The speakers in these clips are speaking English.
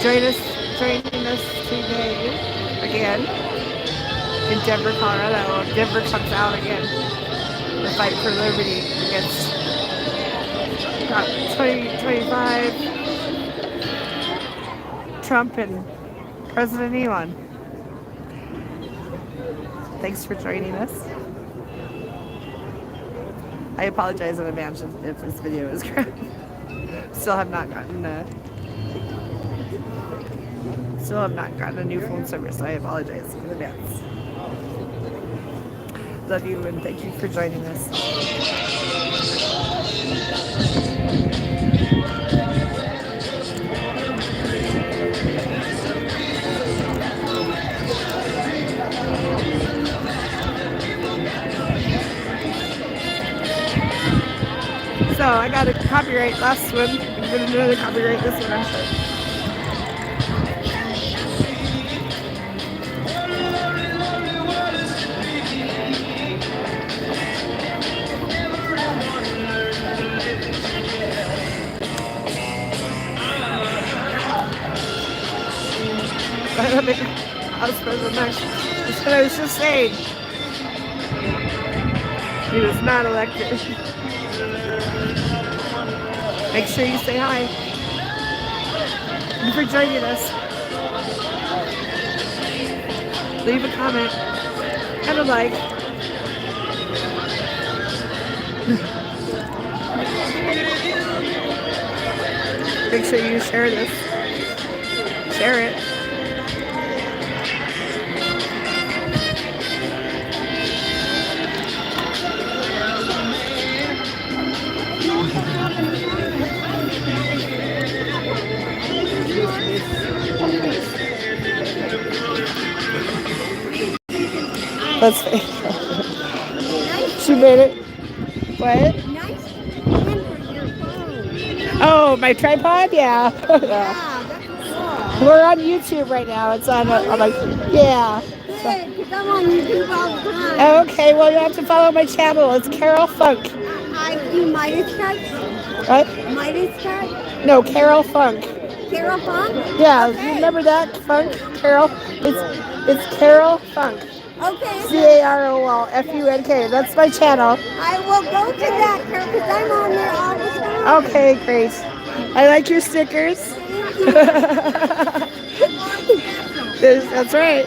Joining us today again in Denver, Colorado. Denver comes out again. The fight for liberty against 2025 Trump and President Elon. Thanks for joining us. I apologize in advance if this video is crap. Still have not gotten a new phone service. I apologize in advance. Love you and thank you for joining us. So I got a copyright last one. I'm gonna do another copyright this one, I'm sure. I don't think I was president next. That's what I was just saying. He was not elected. Make sure you say hi. Thank you for joining us. Leave a comment and a like. Make sure you share this. Share it. That's fake. She made it. What? Oh, my tripod? Yeah. We're on YouTube right now. It's on like, yeah. Because I'm on YouTube all the time. Okay, well, you have to follow my channel. It's Carol Funk. I do Midas cuts. What? Midas cut. No, Carol Funk. Carol Funk? Yeah, Okay. you remember that? Funk? Carol? It's Carol Funk. Okay. CAROLFUNK. That's my channel. I will go to that, Carol, because I'm on there all the time. Okay, great. I like your stickers. That's right.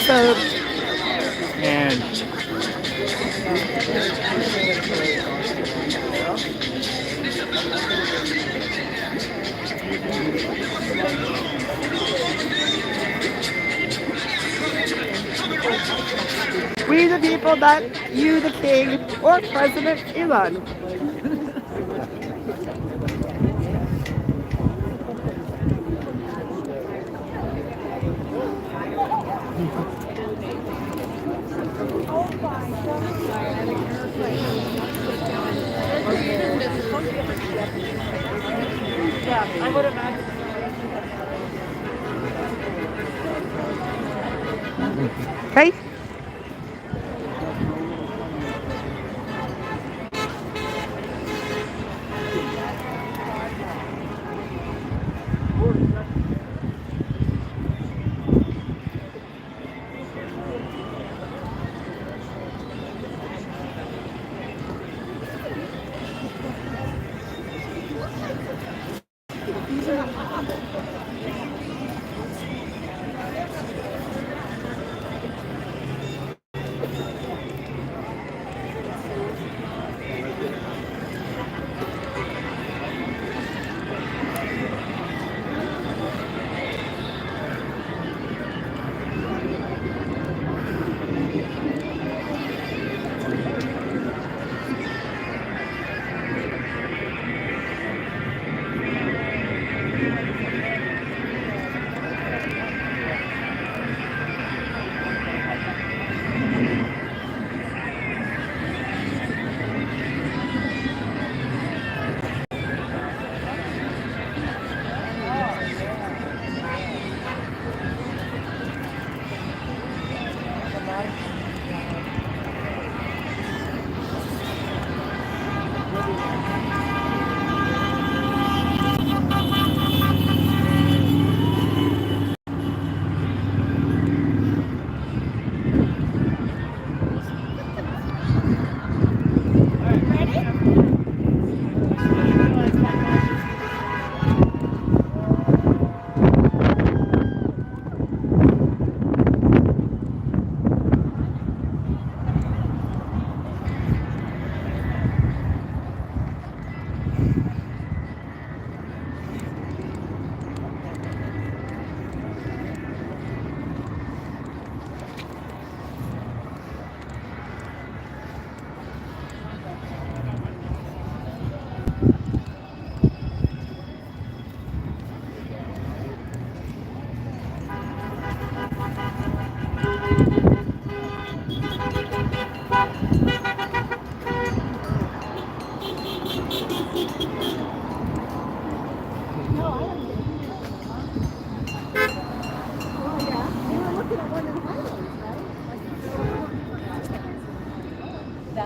So, and we the people, not you the king or President Elon. Yeah, I would imagine. Okay.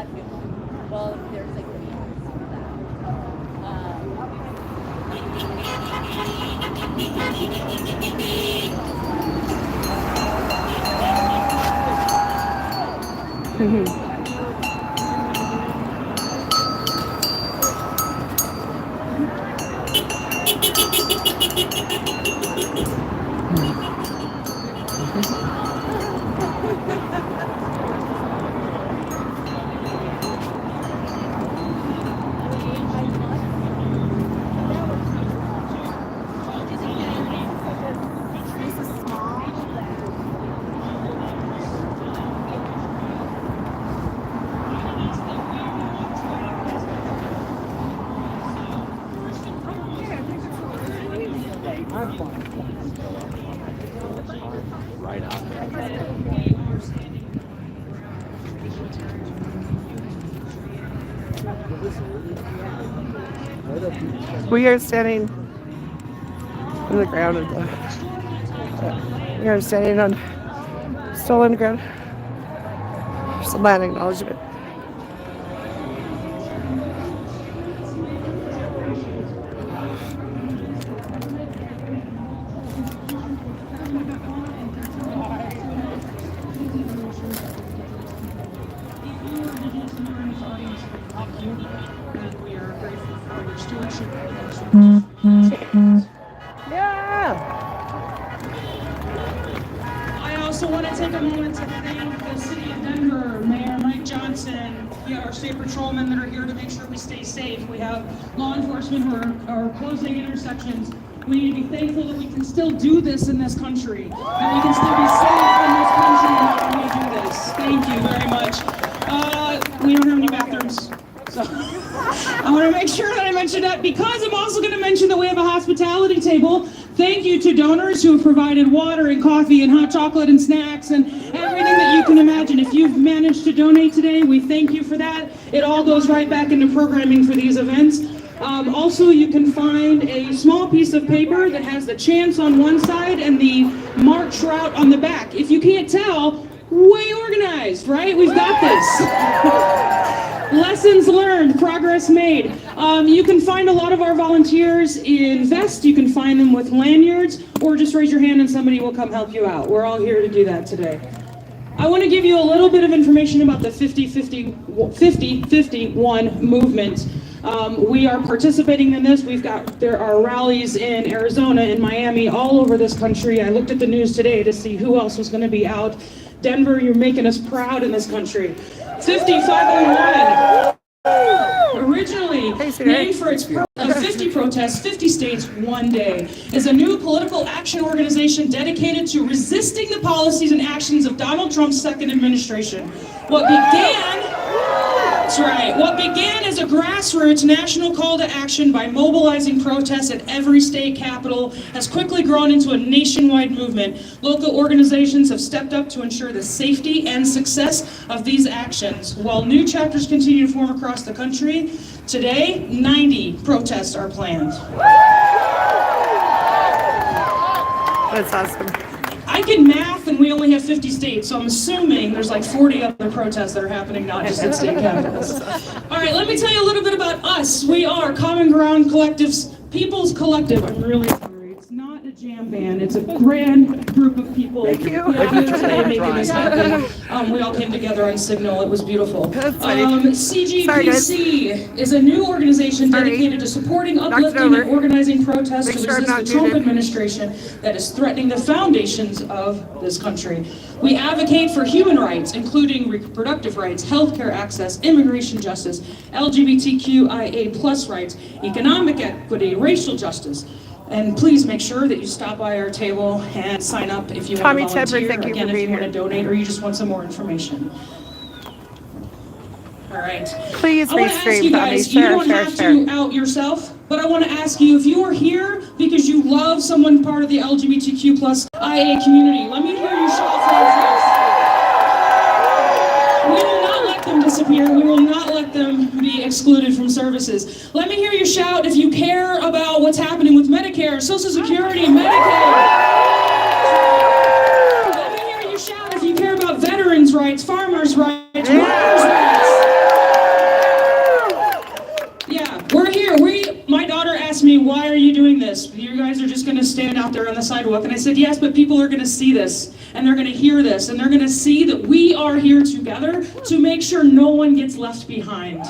vacuum. Well, there's like videos of that. Right out there. We are standing on the ground of the. We are standing on stolen ground. Some land acknowledgement. I also want to take a moment to thank the City of Denver, Mayor Mike Johnson, our state patrolmen that are here to make sure we stay safe. We have law enforcement who are closing intersections. We need to be thankful that we can still do this in this country, that we can still be safe in this country when we do this. Thank you very much. We don't have any bathrooms, so I want to make sure that I mention that, because I'm also going to mention that we have a hospitality table. Thank you to donors who have provided water and coffee and hot chocolate and snacks and everything that you can imagine. If you've managed to donate today, we thank you for that. It all goes right back into programming for these events. Also, you can find a small piece of paper that has the chants on one side and the march route on the back. If you can't tell, way organized, right? We've got this. Lessons learned, progress made. You can find a lot of our volunteers in vests. You can find them with lanyards, or just raise your hand and somebody will come help you out. We're all here to do that today. I want to give you a little bit of information about the 50-51 movement. We are participating in this. There are rallies in Arizona, in Miami, all over this country. I looked at the news today to see who else was going to be out. Denver, you're making us proud in this country. 50-501. Originally named for its 50 protests, 50 states, one day, is a new political action organization dedicated to resisting the policies and actions of Donald Trump's second administration. What began as a grassroots national call to action by mobilizing protests at every state capital has quickly grown into a nationwide movement. Local organizations have stepped up to ensure the safety and success of these actions. While new chapters continue to form across the country, today 90 protests are planned. That's awesome. I can math, and we only have 50 states, so I'm assuming there's like 40 other protests that are happening, not just at state capitals. All right, let me tell you a little bit about us. We are Common Ground Collective's People's Collective. I'm really sorry. It's not a jam band. It's a grand group of people. Thank you. Today making this happen. We all came together on Signal. It was beautiful. CGPC is a new organization dedicated to supporting, uplifting, and organizing protests to resist the Trump administration that is threatening the foundations of this country. We advocate for human rights, including reproductive rights, healthcare access, immigration justice, LGBTQIA+ rights, economic equity, racial justice. And please make sure that you stop by our table and sign up if you want to volunteer. Thank you Again, for if you being want to donate or you just want some more information. All right. Please I want to ask you restream, guys, Tommy. you don't have to out yourself, but I want to ask you, if you are here because you love someone part of the LGBTQ+ IA community, let me hear you shout for your friends. We will not let them disappear. We will not let them be excluded from services. Let me hear you shout if you care about what's happening with Medicare, Social Security, Medicaid. Let me hear you shout if you care about veterans' rights, farmers' rights, workers' rights. stand out there on the sidewalk. And I said, yes, but people are going to see this, and they're going to hear this, and they're going to see that we are here together to make sure no one gets left behind.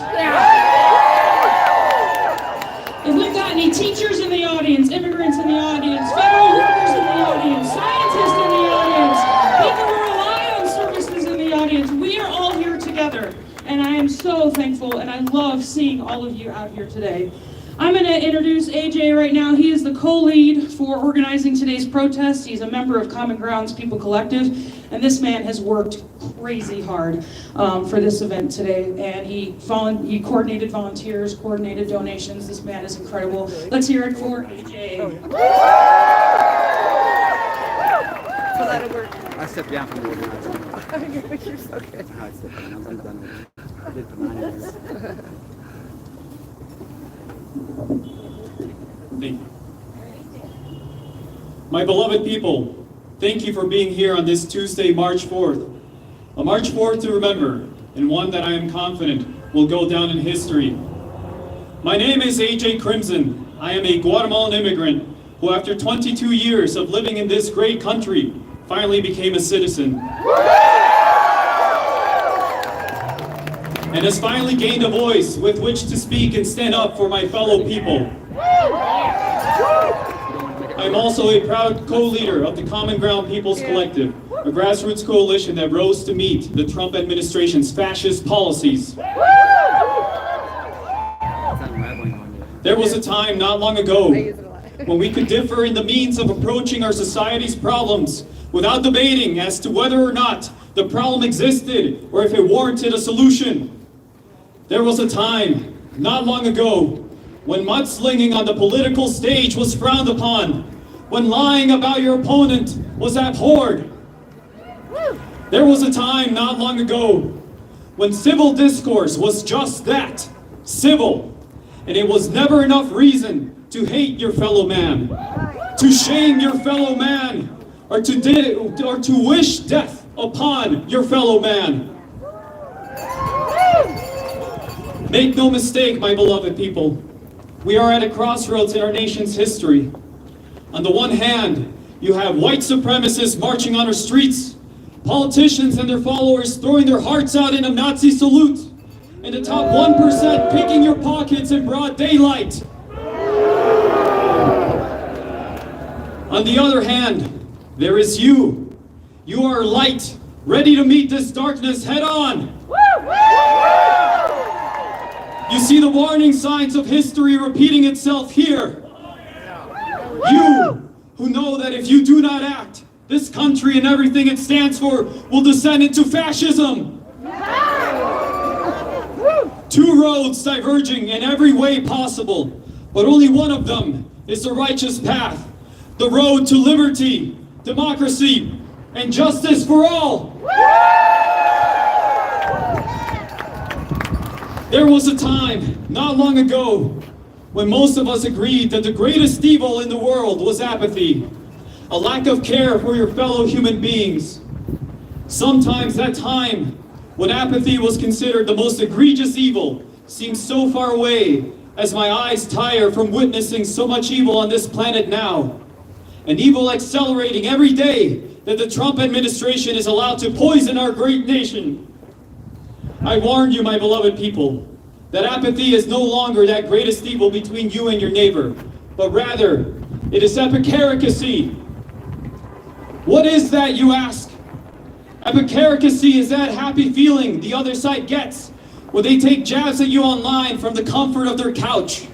If we've got any teachers in the audience, immigrants in the audience, federal workers in the audience, scientists in the audience, people who rely on services in the audience, we are all here together. And I am so thankful, and I love seeing all of you out here today. I'm going to introduce AJ right now. He is the co-lead for organizing today's protest. He's a member of Common Grounds People Collective, and this man has worked crazy hard for this event today. And he coordinated volunteers, coordinated donations. This man is incredible. Let's hear it for AJ. I stepped down from the organizing. You're so good. I stepped down. I'm done with it. I did it for 9 years. Thank you. My beloved people, thank you for being here on this Tuesday, March 4th. A March 4th to remember, and one that I am confident will go down in history. My name is AJ Crimson. I am a Guatemalan immigrant who, after 22 years of living in this great country, finally became a citizen. And has finally gained a voice with which to speak and stand up for my fellow people. I'm also a proud co-leader of the Common Ground People's Collective, a grassroots coalition that rose to meet the Trump administration's fascist policies. There was a time not long ago when we could differ in the means of approaching our society's problems without debating as to whether or not the problem existed or if it warranted a solution. There was a time not long ago when mudslinging on the political stage was frowned upon, when lying about your opponent was abhorred. There was a time not long ago when civil discourse was just that, civil, and it was never enough reason to hate your fellow man, to shame your fellow man, or to wish death upon your fellow man. Make no mistake, my beloved people, we are at a crossroads in our nation's history. On the one hand, you have white supremacists marching on our streets, politicians and their followers throwing their hearts out in a Nazi salute, and the top 1% picking your pockets in broad daylight. On the other hand, there is you. You are light, ready to meet this darkness head on. You see the warning signs of history repeating itself here. You who know that if you do not act, this country and everything it stands for will descend into fascism. Two roads diverging in every way possible, but only one of them is the righteous path. The road to liberty, democracy, and justice for all. There was a time, not long ago, when most of us agreed that the greatest evil in the world was apathy, a lack of care for your fellow human beings. Sometimes that time, when apathy was considered the most egregious evil, seems so far away as my eyes tire from witnessing so much evil on this planet now. An evil accelerating every day that the Trump administration is allowed to poison our great nation. I warn you, my beloved people, that apathy is no longer that greatest evil between you and your neighbor, but rather, it is epicaricacy. What is that, you ask? Epicaricacy is that happy feeling the other side gets when they take jabs at you online from the comfort of their couch.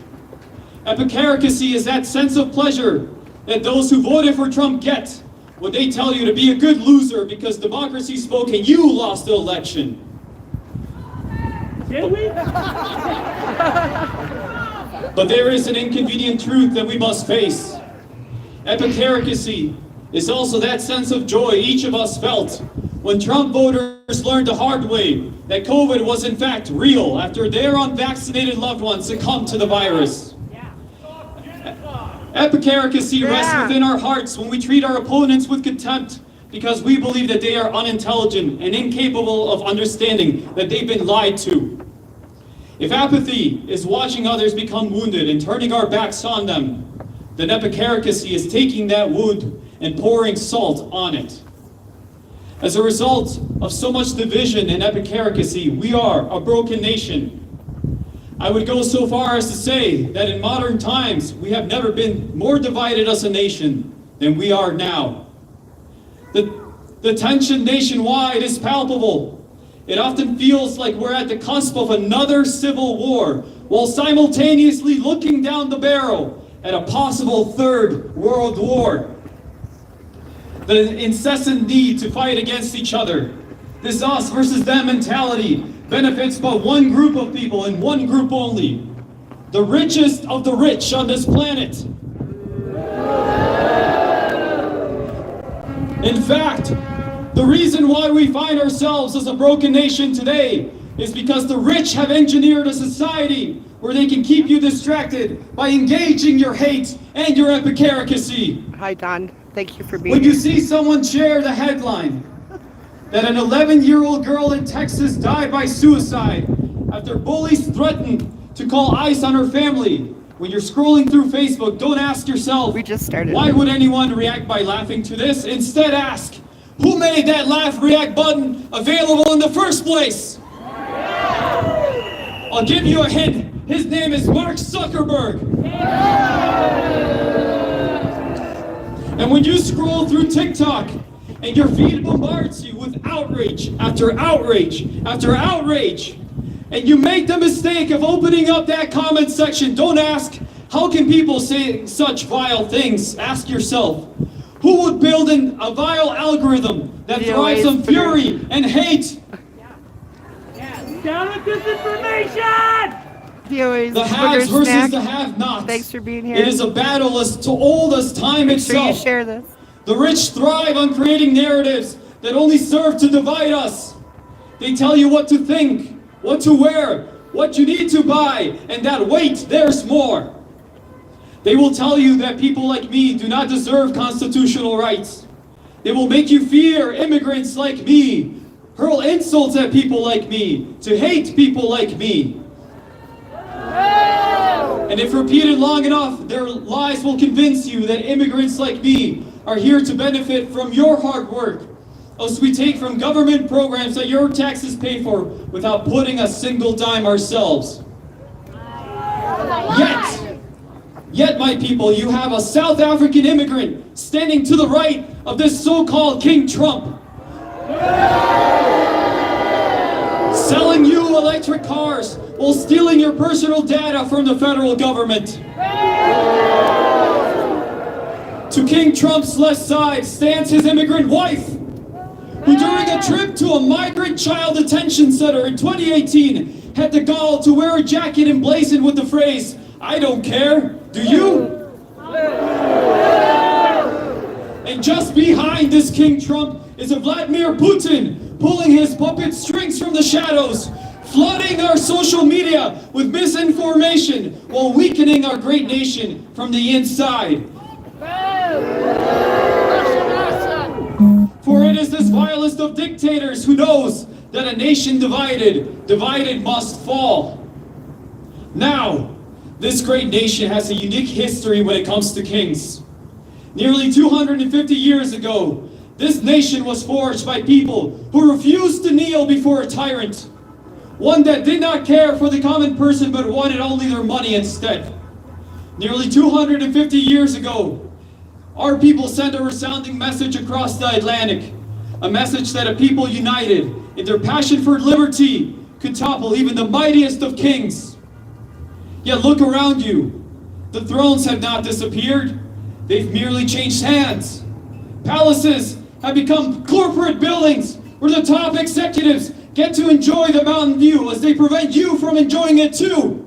Epicaricacy is that sense of pleasure that those who voted for Trump get when they tell you to be a good loser because democracy spoke and you lost the election. But there is an inconvenient truth that we must face. Epicaricacy is also that sense of joy each of us felt when Trump voters learned the hard way that COVID was in fact real after their unvaccinated loved ones succumbed to the virus. Epicaricacy rests within our hearts when we treat our opponents with contempt because we believe that they are unintelligent and incapable of understanding that they've been lied to. If apathy is watching others become wounded and turning our backs on them, then Epicaricacy is taking that wound and pouring salt on it. As a result of so much division and Epicaricacy, we are a broken nation. I would go so far as to say that in modern times, we have never been more divided as a nation than we are now. The tension nationwide is palpable. It often feels like we're at the cusp of another civil war, while simultaneously looking down the barrel at a possible third world war. The incessant need to fight against each other, this us versus them mentality, benefits but one group of people and one group only, the richest of the rich on this planet. In fact, the reason why we find ourselves as a broken nation today is because the rich have engineered a society where they can keep you distracted by engaging your hate and your epicaricacy. Hi, Don. Thank you for being When you here. see someone share the headline that an 11-year-old girl in Texas died by suicide after bullies threatened to call ICE on her family, when you're scrolling through Facebook, don't ask yourself, We just started. why would anyone react by laughing to this? Instead ask, who made that laugh react button available in the first place? I'll give you a hint. His name is Mark Zuckerberg. And when you scroll through TikTok and your feed bombards you with outrage after outrage after outrage, and you make the mistake of opening up that comment section, don't ask, how can people say such vile things? Ask yourself, who would build a vile algorithm that thrives on fury and hate? Down with disinformation! Viewers, The haves versus the have-nots. Thanks for being here. It is a battle as old as time Make sure you itself. share this. The rich thrive on creating narratives that only serve to divide us. They tell you what to think, what to wear, what you need to buy, and that wait, there's more. They will tell you that people like me do not deserve constitutional rights. They will make you fear immigrants like me, hurl insults at people like me, to hate people like me. And if repeated long enough, their lies will convince you that immigrants like me are here to benefit from your hard work, as we take from government programs that your taxes pay for without putting a single dime ourselves. Yet, my people, you have a South African immigrant standing to the right of this so-called King Trump, selling you electric cars while stealing your personal data from the federal government. To King Trump's left side stands his immigrant wife, who during a trip to a migrant child detention center in 2018 had the gall to wear a jacket emblazoned with the phrase, "I don't care, do you?" And just behind this King Trump is a Vladimir Putin pulling his puppet strings from the shadows, flooding our social media with misinformation while weakening our great nation from the inside. For it is this vilest of dictators who knows that a nation divided must fall. Now, this great nation has a unique history when it comes to kings. Nearly 250 years ago, this nation was forged by people who refused to kneel before a tyrant, one that did not care for the common person but wanted only their money instead. Nearly 250 years ago, our people sent a resounding message across the Atlantic, a message that a people united in their passion for liberty could topple even the mightiest of kings. Yet look around you. The thrones have not disappeared. They've merely changed hands. Palaces have become corporate buildings where the top executives get to enjoy the mountain view as they prevent you from enjoying it too.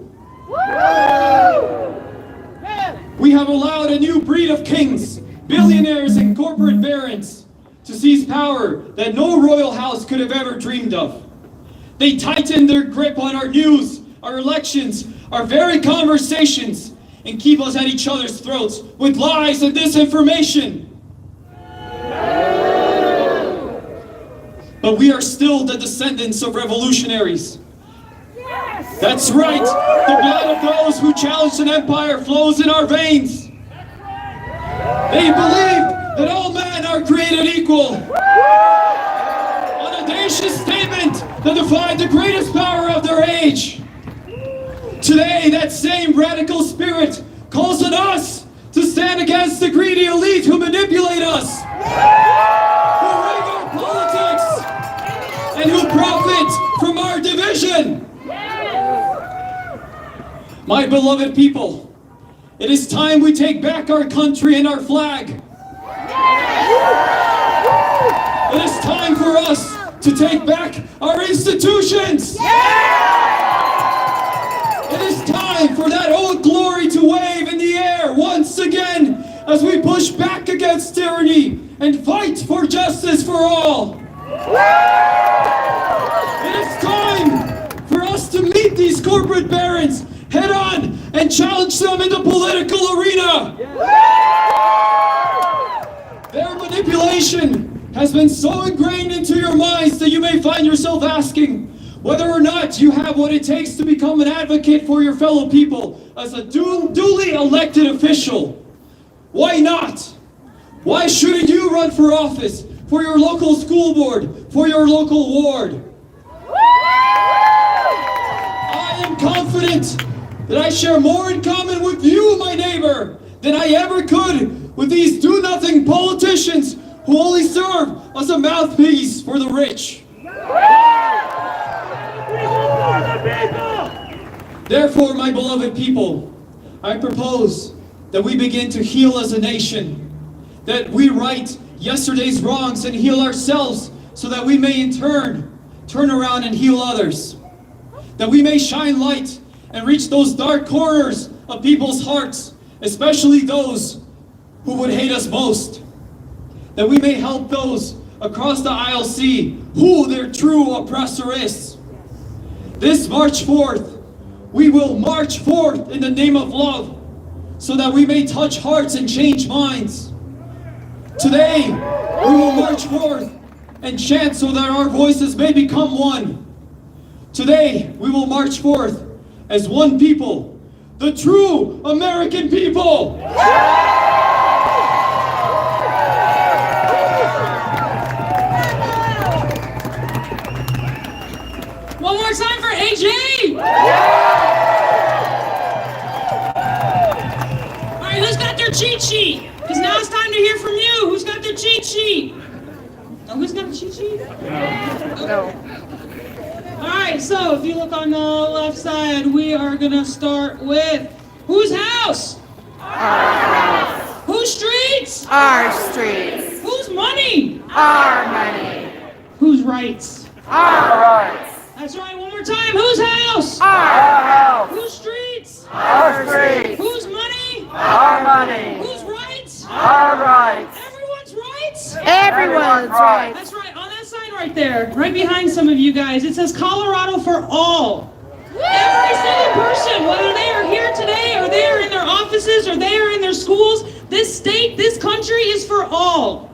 We have allowed a new breed of kings, billionaires and corporate barons, to seize power that no royal house could have ever dreamed of. They tighten their grip on our news, our elections, our very conversations, and keep us at each other's throats with lies and disinformation. But we are still the descendants of revolutionaries. That's right, the blood of those who challenged an empire flows in our veins. They believe that all men are created equal. An audacious statement that defied the greatest power of their age. Today, that same radical spirit calls on us to stand against the greedy elite who manipulate us, who rig our politics, and who profit from our division. My beloved people, it is time we take back our country and our flag. It is time for us to take back our institutions. It is time for that old glory to wave in the air once again as we push back against tyranny and fight for justice for all. It is time for us to meet these corporate barons head on and challenge them in the political arena. Their manipulation has been so ingrained into your minds that you may find yourself asking whether or not you have what it takes to become an advocate for your fellow people as a duly elected official. Why not? Why shouldn't you run for office, for your local school board, for your local ward? I am confident that I share more in common with you, my neighbor, than I ever could with these do-nothing politicians who only serve as a mouthpiece for the rich. Therefore, my beloved people, I propose that we begin to heal as a nation, that we right yesterday's wrongs and heal ourselves so that we may in turn turn around and heal others, that we may shine light and reach those dark corners of people's hearts, especially those who would hate us most, that we may help those across the aisle see who their true oppressor is. This March 4th, we will march forth in the name of love so that we may touch hearts and change minds. Today, we will march forth and chant so that our voices may become one. Today, we will march forth as one people, the true American people. One more time for AJ! Alright, who's got their cheat sheet? Because now it's time to hear from you. Who's got their cheat sheet? Oh, who's got a cheat sheet? No. Alright, so if you look on the left side, we are gonna start with whose house? Our house. Whose streets? Our streets. Whose money? Our money. Whose rights? Our rights. That's right, one more time. Whose house? Our house. Whose streets? Our streets. Whose money? Our money. Whose rights? Our rights. Everyone's rights? Everyone's rights. That's right, on that sign right there, right behind some of you guys, it says Colorado for all. Every single person, whether they are here today or they are in their offices or they are in their schools, this state, this country is for all.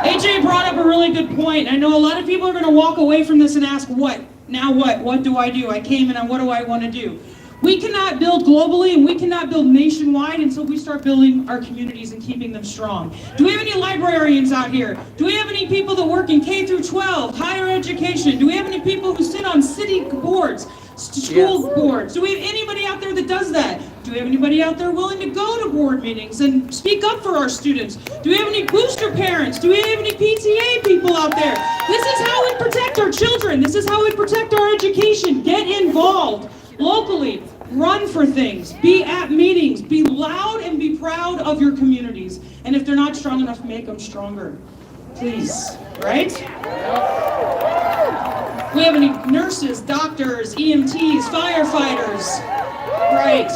AJ brought up a really good point. I know a lot of people are going to walk away from this and ask, what? Now what? What do I do? I came in and what do I want to do? We cannot build globally and we cannot build nationwide until we start building our communities and keeping them strong. Do we have any librarians out here? Do we have any people that work in K through 12, higher education? Do we have any people who sit on city boards, school boards? Do we have anybody out there that does that? Do we have anybody out there willing to go to board meetings and speak up for our students? Do we have any booster parents? Do we have any PTA people out there? This is how we protect our children. This is how we protect our education. Get involved locally. Run for things. Be at meetings. Be loud and be proud of your communities. And if they're not strong enough, make them stronger. Please. Right? We have any nurses, doctors, EMTs, firefighters? Right.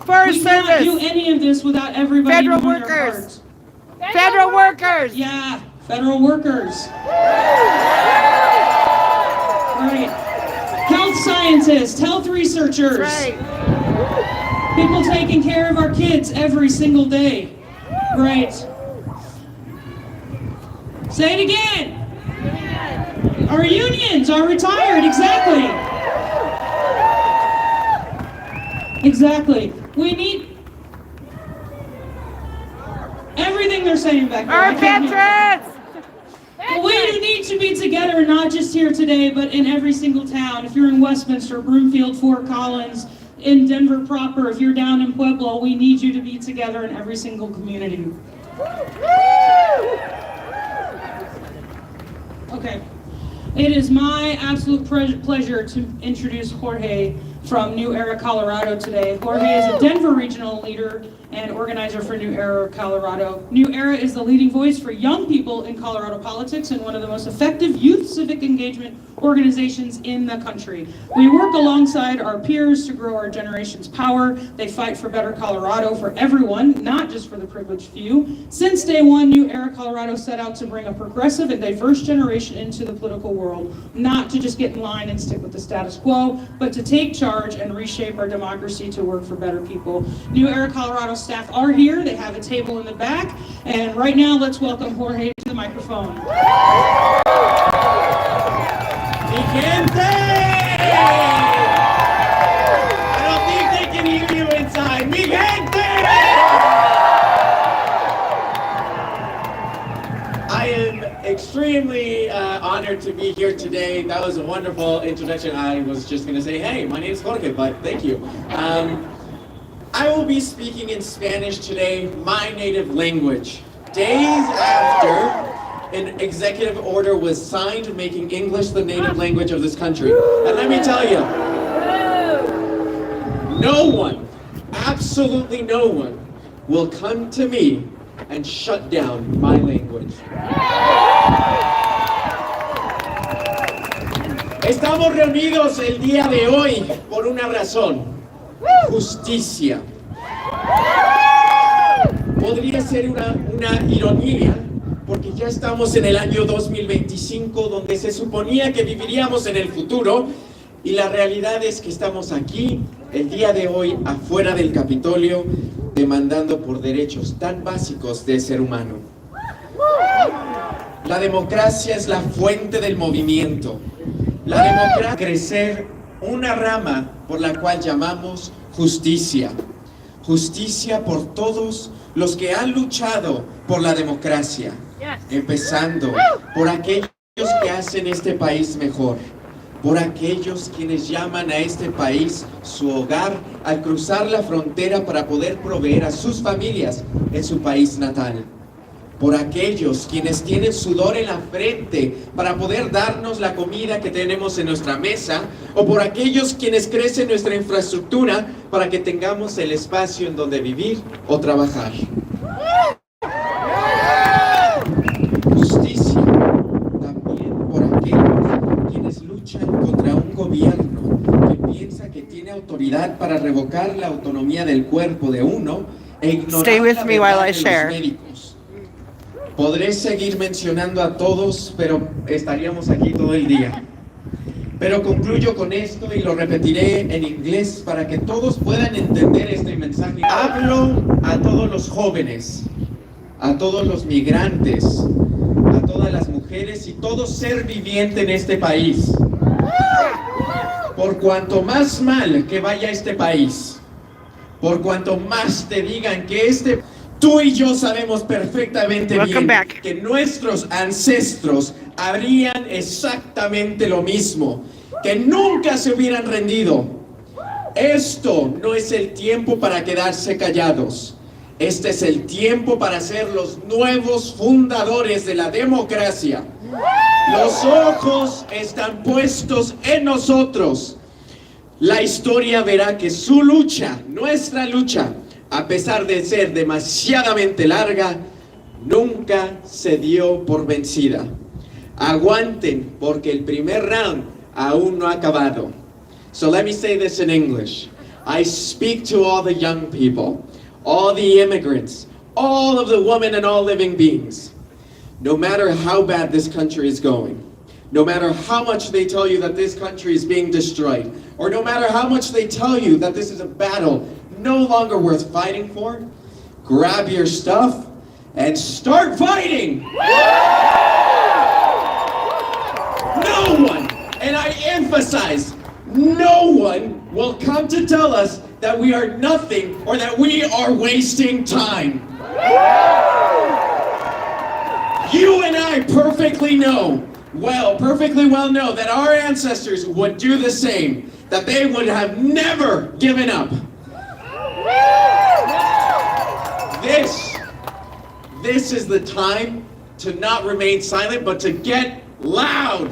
First We cannot do service. any of this without everybody Federal doing their workers. part. Federal workers. Yeah, federal workers. Right. Health scientists, health researchers. Right. People taking care of our kids every single day. Right. Say it again. Our unions are retired, exactly. Exactly. We need they're saying back there. Our I can't hear. patrons! But we do need to be together, not just here today, but in every single town. If you're in Westminster, Broomfield, Fort Collins, in Denver proper, if you're down in Pueblo, we need you to be together in every single community. Okay. It is my absolute pleasure to introduce Jorge from New Era, Colorado today. Jorge is a Denver regional leader and organizer for New Era, Colorado. New Era is the leading voice for young people in Colorado politics and one of the most effective youth civic engagement organizations in the country. We work alongside our peers to grow our generation's power. They fight for better Colorado for everyone, not just for the privileged few. Since day one, New Era Colorado set out to bring a progressive and diverse generation into the political world, not to just get in line and stick with the status quo, but to take charge and reshape our democracy to work for better people. New Era Colorado staff are here. They have a table in the back. And right now, let's welcome Jorge to the microphone. Mi gente! I don't think they can hear you inside. Mi gente! I am extremely honored to be here today. That was a wonderful introduction. I was just going to say, hey, my name is Jorge, but thank you. I will be speaking in Spanish today, my native language. Days after an executive order was signed making English the native language of this country. And let me tell you, no one, absolutely no one, will come to me and shut down my language. Estamos reunidos el día de hoy por una razón. Justicia. Podría ser una ironía, porque ya estamos en el año 2025, donde se suponía que viviríamos en el futuro, y la realidad es que estamos aquí, el día de hoy, afuera del Capitolio, demandando por derechos tan básicos del ser humano. La democracia es la fuente del movimiento. La democracia es crecer una rama por la cual llamamos justicia. Justicia por todos los que han luchado por la democracia, empezando por aquellos que hacen este país mejor, por aquellos quienes llaman a este país su hogar al cruzar la frontera para poder proveer a sus familias en su país natal, por aquellos quienes tienen sudor en la frente para poder darnos la comida que tenemos en nuestra mesa, o por aquellos quienes crecen nuestra infraestructura para que tengamos el espacio en donde vivir o trabajar. Justicia también por aquellos quienes luchan contra un gobierno que piensa que tiene autoridad para revocar la autonomía del cuerpo de uno e ignorar Stay with la me verdad while I de los share. médicos. Podré seguir mencionando a todos, pero estaríamos aquí todo el día. Pero concluyo con esto y lo repetiré en inglés para que todos puedan entender este mensaje. Hablo a todos los jóvenes, a todos los migrantes, a todas las mujeres y todo ser viviente en este país. Por cuanto más mal que vaya este país, por cuanto más te digan que tú y yo sabemos perfectamente bien que nuestros ancestros harían exactamente lo mismo, que nunca se hubieran rendido. Esto no es el tiempo para quedarse callados. Este es el tiempo para ser los nuevos fundadores de la democracia. Los ojos están puestos en nosotros. La historia verá que su lucha, nuestra lucha, a pesar de ser demasiadamente larga, nunca se dio por vencida. Aguanten, porque el primer round aún no ha acabado. So let me say this in English. I speak to all the young people, all the immigrants, all of the women and all living beings. No matter how bad this country is going, no matter how much they tell you that this country is being destroyed, or no matter how much they tell you that this is a battle no longer worth fighting for, grab your stuff and start fighting! No one, and I emphasize, no one will come to tell us that we are nothing or that we are wasting time. You and I perfectly well know that our ancestors would do the same, that they would have never given up. This is the time to not remain silent, but to get loud.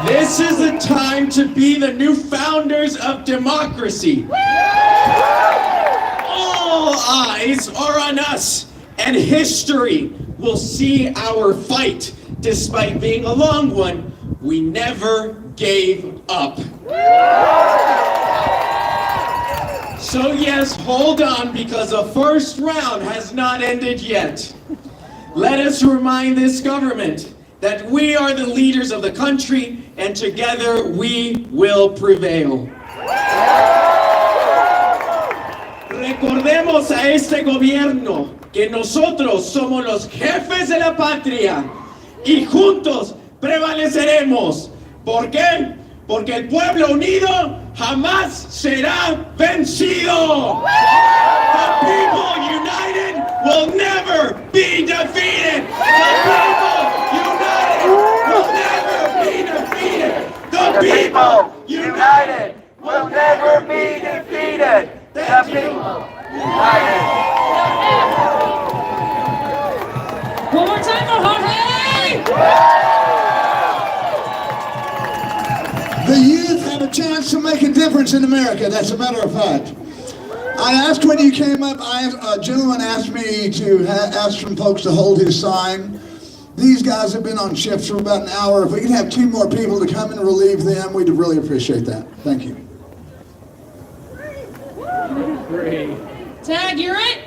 This is the time to be the new founders of democracy. All eyes are on us, and history will see our fight. Despite being a long one, we never gave up. So yes, hold on, because the first round has not ended yet. Let us remind this government that we are the leaders of the country, and together we will prevail. Recordemos a este gobierno que nosotros somos los jefes de la patria y juntos prevaleceremos. ¿Por qué? Porque el pueblo unido jamás será vencido. The people united will never be defeated. The people united will never be defeated. The people united will never be defeated. The people united. One more time for Jorge! The youth have a chance to make a difference in America, that's a matter of fact. I asked when you came up, a gentleman asked me to ask some folks to hold his sign. These guys have been on shift for about an hour. If we could have 2 more people to come and relieve them, we'd really appreciate that. Thank you. Great. Tag, you're it?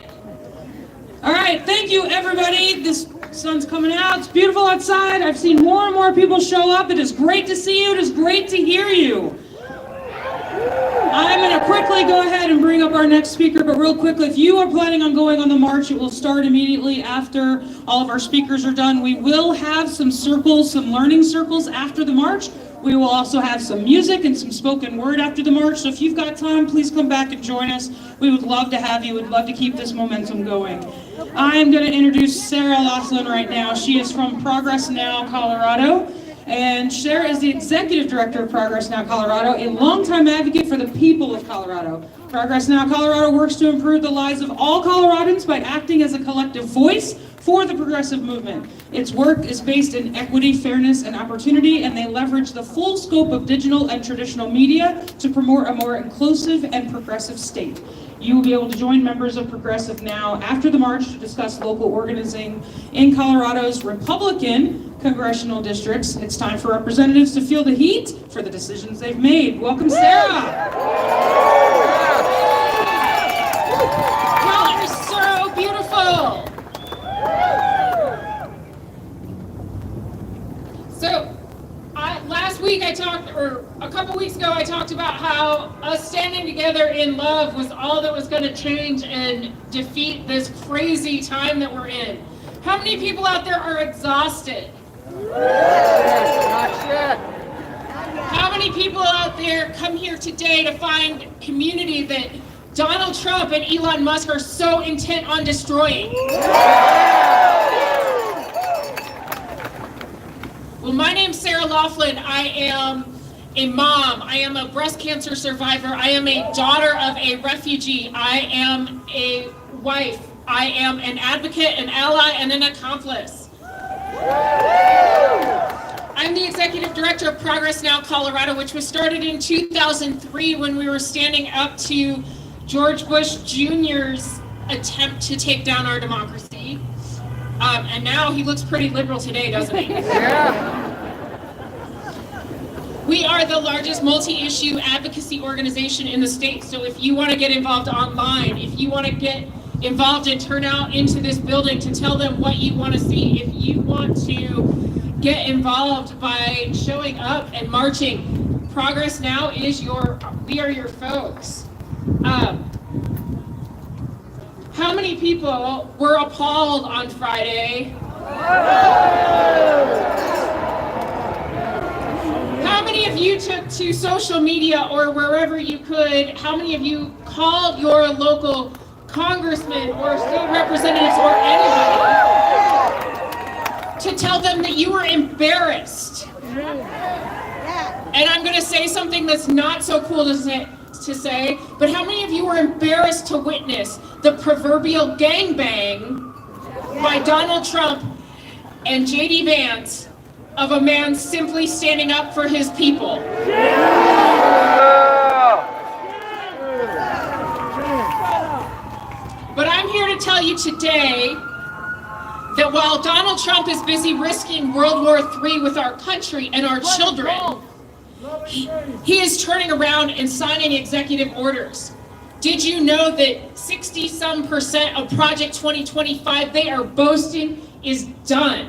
All right, thank you, everybody. This sun's coming out. It's beautiful outside. I've seen more and more people show up. It is great to see you. It is great to hear you. I'm going to quickly go ahead and bring up our next speaker, but real quickly, if you are planning on going on the march, it will start immediately after all of our speakers are done. We will have some circles, some learning circles after the march. We will also have some music and some spoken word after the march. So if you've got time, please come back and join us. We would love to have you. We'd love to keep this momentum going. I am going to introduce Sarah Laughlin right now. She is from Progress Now, Colorado. And Sarah is the Executive Director of Progress Now, Colorado, a longtime advocate for the people of Colorado. Progress Now, Colorado works to improve the lives of all Coloradans by acting as a collective voice for the progressive movement. Its work is based in equity, fairness, and opportunity, and they leverage the full scope of digital and traditional media to promote a more inclusive and progressive state. You will be able to join members of Progressive Now after the march to discuss local organizing in Colorado's Republican congressional districts. It's time for representatives to feel the heat for the decisions they've made. Welcome, Sarah. Y'all are so beautiful. So, last week a couple weeks ago, I talked about how us standing together in love was all that was going to change and defeat this crazy time that we're in. How many people out there are exhausted? How many people out there come here today to find community that Donald Trump and Elon Musk are so intent on destroying? Well, my name's Sarah Laughlin. I am a mom. I am a breast cancer survivor. I am a daughter of a refugee. I am a wife. I am an advocate, an ally, and an accomplice. I'm the Executive Director of Progress Now Colorado, which was started in 2003 when we were standing up to George Bush Jr.'s attempt to take down our democracy. And now he looks pretty liberal today, doesn't he? Yeah. We are the largest multi-issue advocacy organization in the state. So if you want to get involved online, if you want to get involved and turn out into this building to tell them what you want to see, if you want to get involved by showing up and marching, Progress Now is we are your folks. How many people were appalled on Friday? How many of you took to social media or wherever you could? How many of you called your local congressmen or state representatives or anybody to tell them that you were embarrassed. And I'm going to say something that's not so cool to say, but how many of you were embarrassed to witness the proverbial gangbang by Donald Trump and J.D. Vance of a man simply standing up for his people? But I'm here to tell you today that while Donald Trump is busy risking World War III with our country and our children, he is turning around and signing executive orders. Did you know that 60% of Project 2025 they are boasting is done?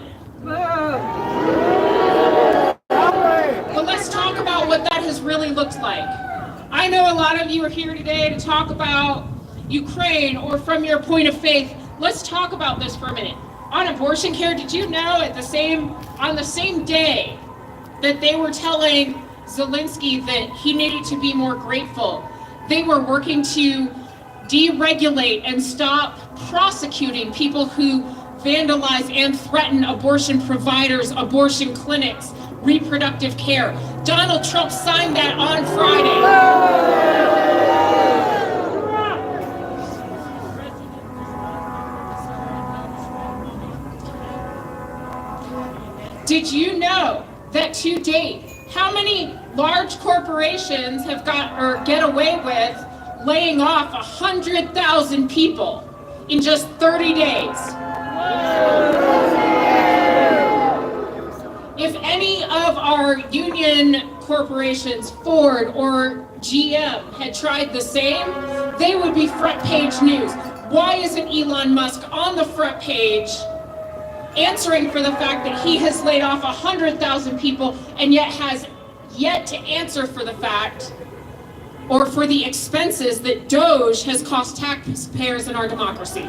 But let's talk about what that has really looked like. I know a lot of you are here today to talk about Ukraine or from your point of faith. Let's talk about this for a minute. On abortion care, did you know on the same day that they were telling Zelensky that he needed to be more grateful, they were working to deregulate and stop prosecuting people who vandalize and threaten abortion providers, abortion clinics, reproductive care. Donald Trump signed that on Friday. Did you know that to date, how many large corporations have get away with laying off 100,000 people in just 30 days? If any of our union corporations, Ford or GM, had tried the same, they would be front page news. Why isn't Elon Musk on the front page answering for the fact that he has laid off 100,000 people and yet has yet to answer for the fact or for the expenses that Doge has cost taxpayers in our democracy?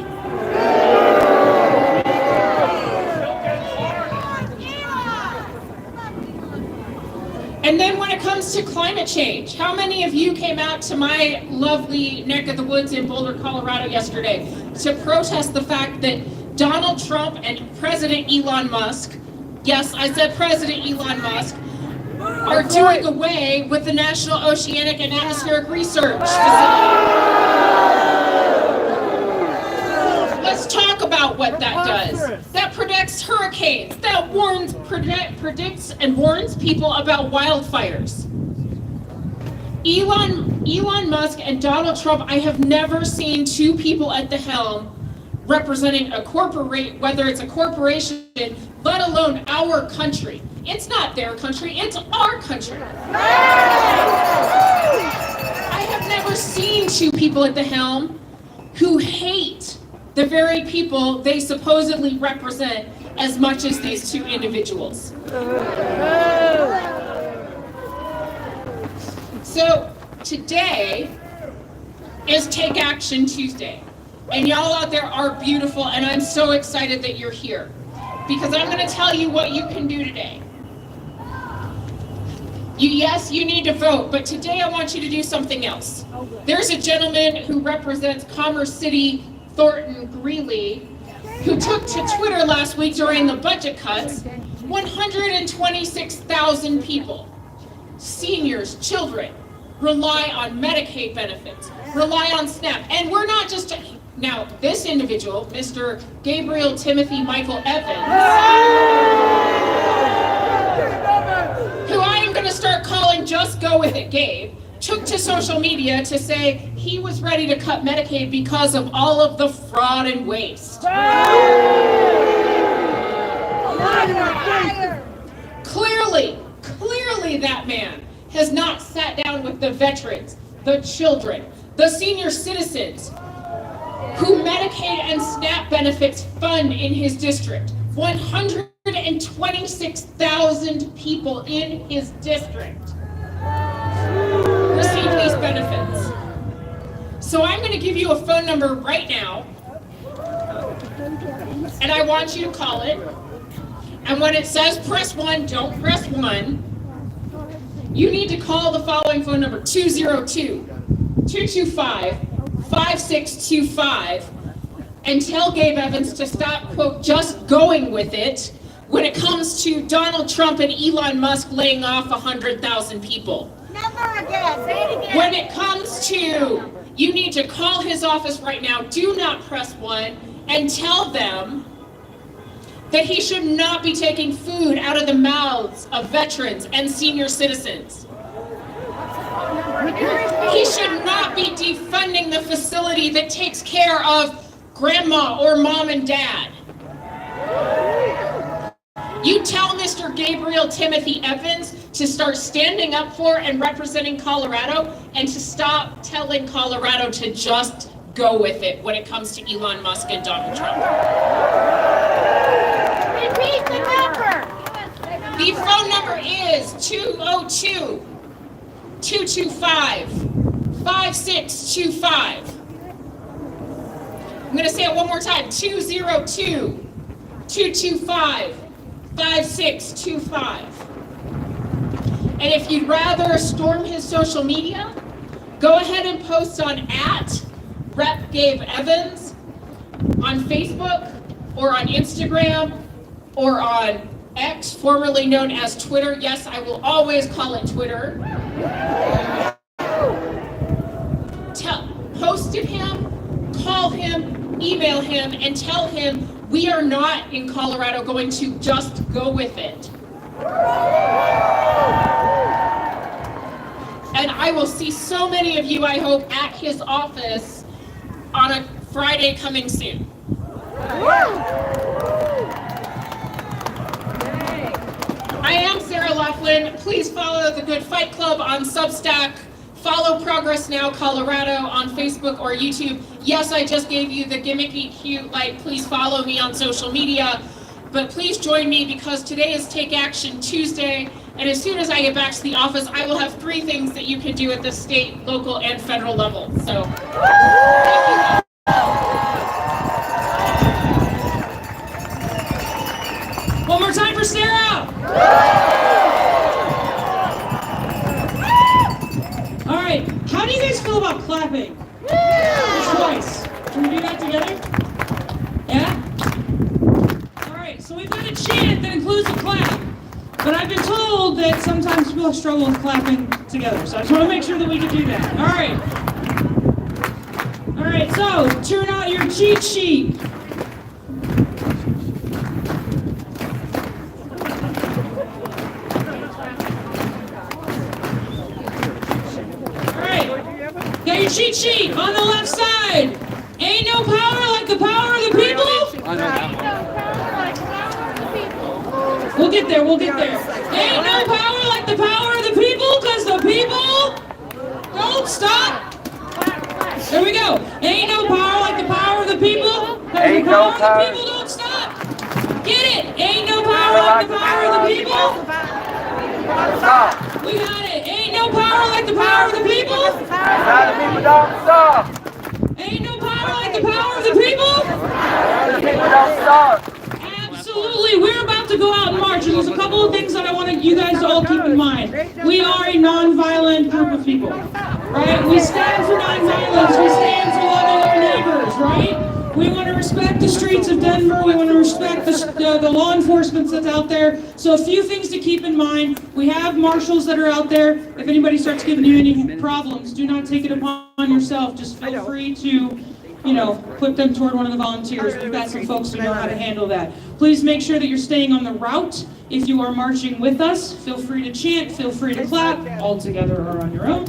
And then when it comes to climate change, how many of you came out to my lovely neck of the woods in Boulder, Colorado yesterday to protest the fact that Donald Trump and President Elon Musk, yes, I said President Elon Musk, are doing away with the National Oceanic and Atmospheric Research Facility? Let's talk about what that does. That predicts hurricanes. That predicts and warns people about wildfires. Elon Musk and Donald Trump, I have never seen two people at the helm representing a corporate, whether it's a corporation, let alone our country. It's not their country, it's our country. I have never seen two people at the helm who hate the very people they supposedly represent as much as these two individuals. So today is Take Action Tuesday. And y'all out there are beautiful, and I'm so excited that you're here. Because I'm going to tell you what you can do today. Yes, you need to vote, but today I want you to do something else. There's a gentleman who represents Commerce City, Thornton Greeley, who took to Twitter last week during the budget cuts, 126,000 people, seniors, children, rely on Medicaid benefits, rely on SNAP. And we're not just... Now, this individual, Mr. Gabriel Timothy Michael Evans, who I am going to start calling Just Go With It Gabe, took to social media to say he was ready to cut Medicaid because of all of the fraud and waste. Clearly that man has not sat down with the veterans, the children, the senior citizens, who Medicaid and SNAP benefits fund in his district. 126,000 people in his district receive these benefits. So I'm going to give you a phone number right now, and I want you to call it. And when it says press 1, don't press 1. You need to call the following phone number, 202-225-5555. 5625 and tell Gabe Evans to stop, quote, just going with it when it comes to Donald Trump and Elon Musk laying off 100,000 people. Never again. Say it again. When it comes to, you need to call his office right now, do not press 1, and tell them that he should not be taking food out of the mouths of veterans and senior citizens. He should not be defunding the facility that takes care of grandma or mom and dad. You tell Mr. Gabriel Timothy Evans to start standing up for and representing Colorado and to stop telling Colorado to just go with it when it comes to Elon Musk and Donald Trump. Repeat the number. The phone number is 202-225-5625. I'm going to say it one more time, 202-225-5625. And if you'd rather storm his social media, go ahead and post on @Rep Gabe Evans on Facebook or on Instagram or on X, formerly known as Twitter. Yes, I will always call it Twitter. Post at him, call him, email him, and tell him we are not in Colorado going to just go with it. And I will see so many of you, I hope, at his office on a Friday coming soon. I am Sarah Laughlin. Please follow the Good Fight Club on Substack. Follow Progress Now Colorado on Facebook or YouTube. Yes, I just gave you the gimmicky cute, like, please follow me on social media. But please join me because today is Take Action Tuesday. And as soon as I get back to the office, I will have 3 things that you can do at the state, local, and federal level. So, thank you. One more time for Sarah. All right, how do you guys feel about clapping? Twice. Can we do that together? Yeah? All right, so we've got a chant that includes a clap. But I've been told that sometimes people struggle with clapping together, so I just want to make sure that we can do that. All right. All right, so turn out your cheat sheet. All right, got your cheat sheet on the left side. Ain't no power like the power of the people. We'll get there, we'll get there. Ain't no power like the power of the people, because the people don't stop. There we go. Ain't no power like the power of the people, because the power of the people don't stop. Get it? Ain't no power like the power of the people. We got it. Ain't no power like the power of the people. Ain't no power like the power of the people. Absolutely. We're about to go out and march, and there's a couple of things that I want you guys to all keep in mind. We are a non-violent group of people, right? We stand for non-violence. We stand for loving our neighbors, right? We want to respect the streets of Denver. We want to respect the law enforcement that's out there. So a few things to keep in mind. We have marshals that are out there. If anybody starts giving you any problems, do not take it upon yourself. Just feel free to, put them toward one of the volunteers. We've got some folks who know how to handle that. Please make sure that you're staying on the route. If you are marching with us, feel free to chant, feel free to clap, all together or on your own.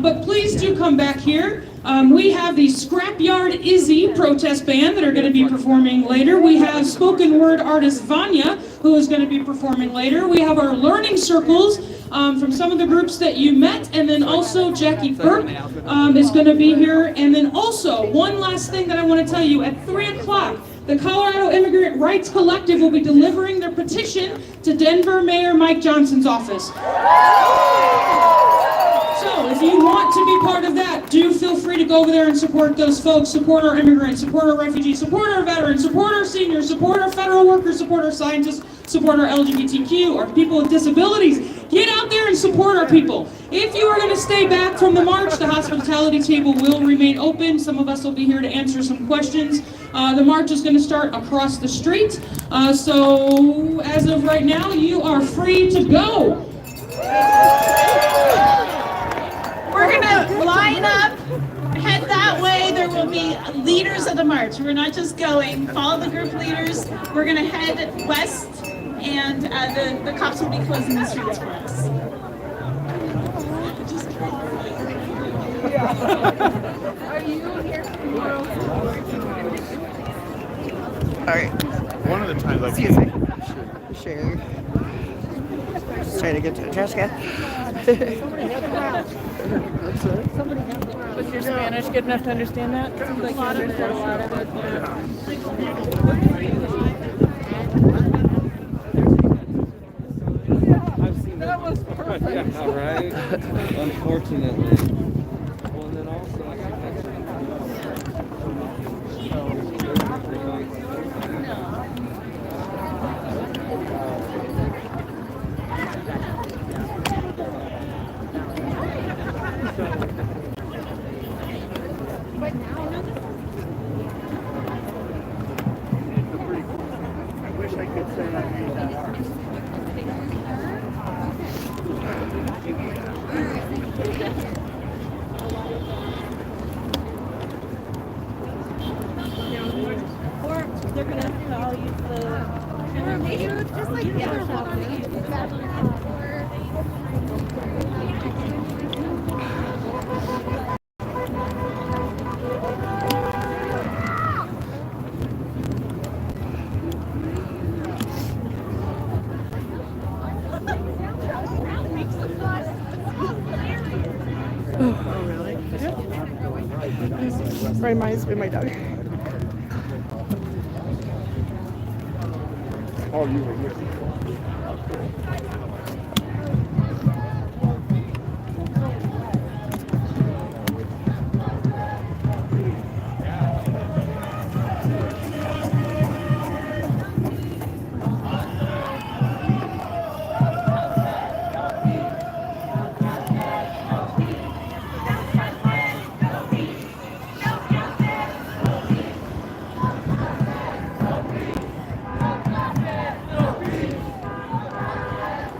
But please do come back here. We have the Scrapyard Izzy protest band that are going to be performing later. We have spoken word artist Vanya, who is going to be performing later. We have our learning circles from some of the groups that you met, and then also Jackie Burke is going to be here. And then also, one last thing that I want to tell you, at 3 o'clock, the Colorado Immigrant Rights Collective will be delivering their petition to Denver Mayor Mike Johnson's office. So if you want to be part of that, do feel free to go over there and support those folks, support our immigrants, support our refugees, support our veterans, support our seniors, support our federal workers, support our scientists, support our LGBTQ, our people with disabilities. Get out there and support our people. If you are going to stay back from the march, the hospitality table will remain open. Some of us will be here to answer some questions. The march is going to start across the street. So as of right now, you are free to go. We're going to line up, head that way. There will be leaders of the march. We're not just going, follow the group leaders. We're going to head west, and the cops will be closing the streets for us. Are you here tomorrow? All right. One of the times I Excuse me. Sure. Just trying to get to the trash can. Was your Spanish good enough to understand that? Seems like a lot of it. that was perfect. Yeah, right. Unfortunately. Well, and then also I wish I could say I made that art. Or they're gonna all use the. Or maybe just like the other shop. Oh, really? Reminds me of my dog. oh, you were here.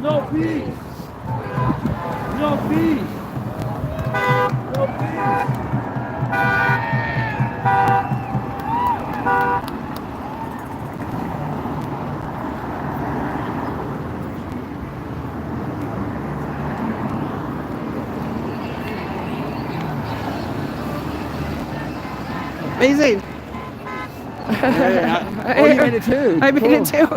No peace! No peace! No peace! Amazing. Oh, you made it too. I made it too.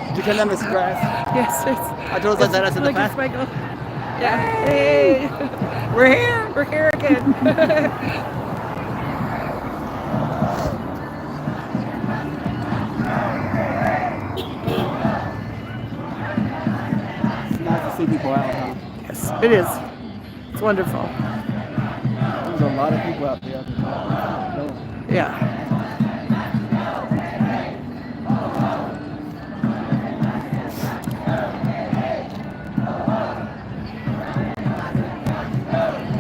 Did you come down this grass? Yes, I told us that in the like past. it's Michael. Yeah. Hey, we're here. We're here again. It's nice to see people out, huh? Yes, it is. It's wonderful. There's a lot of people out there. Yeah.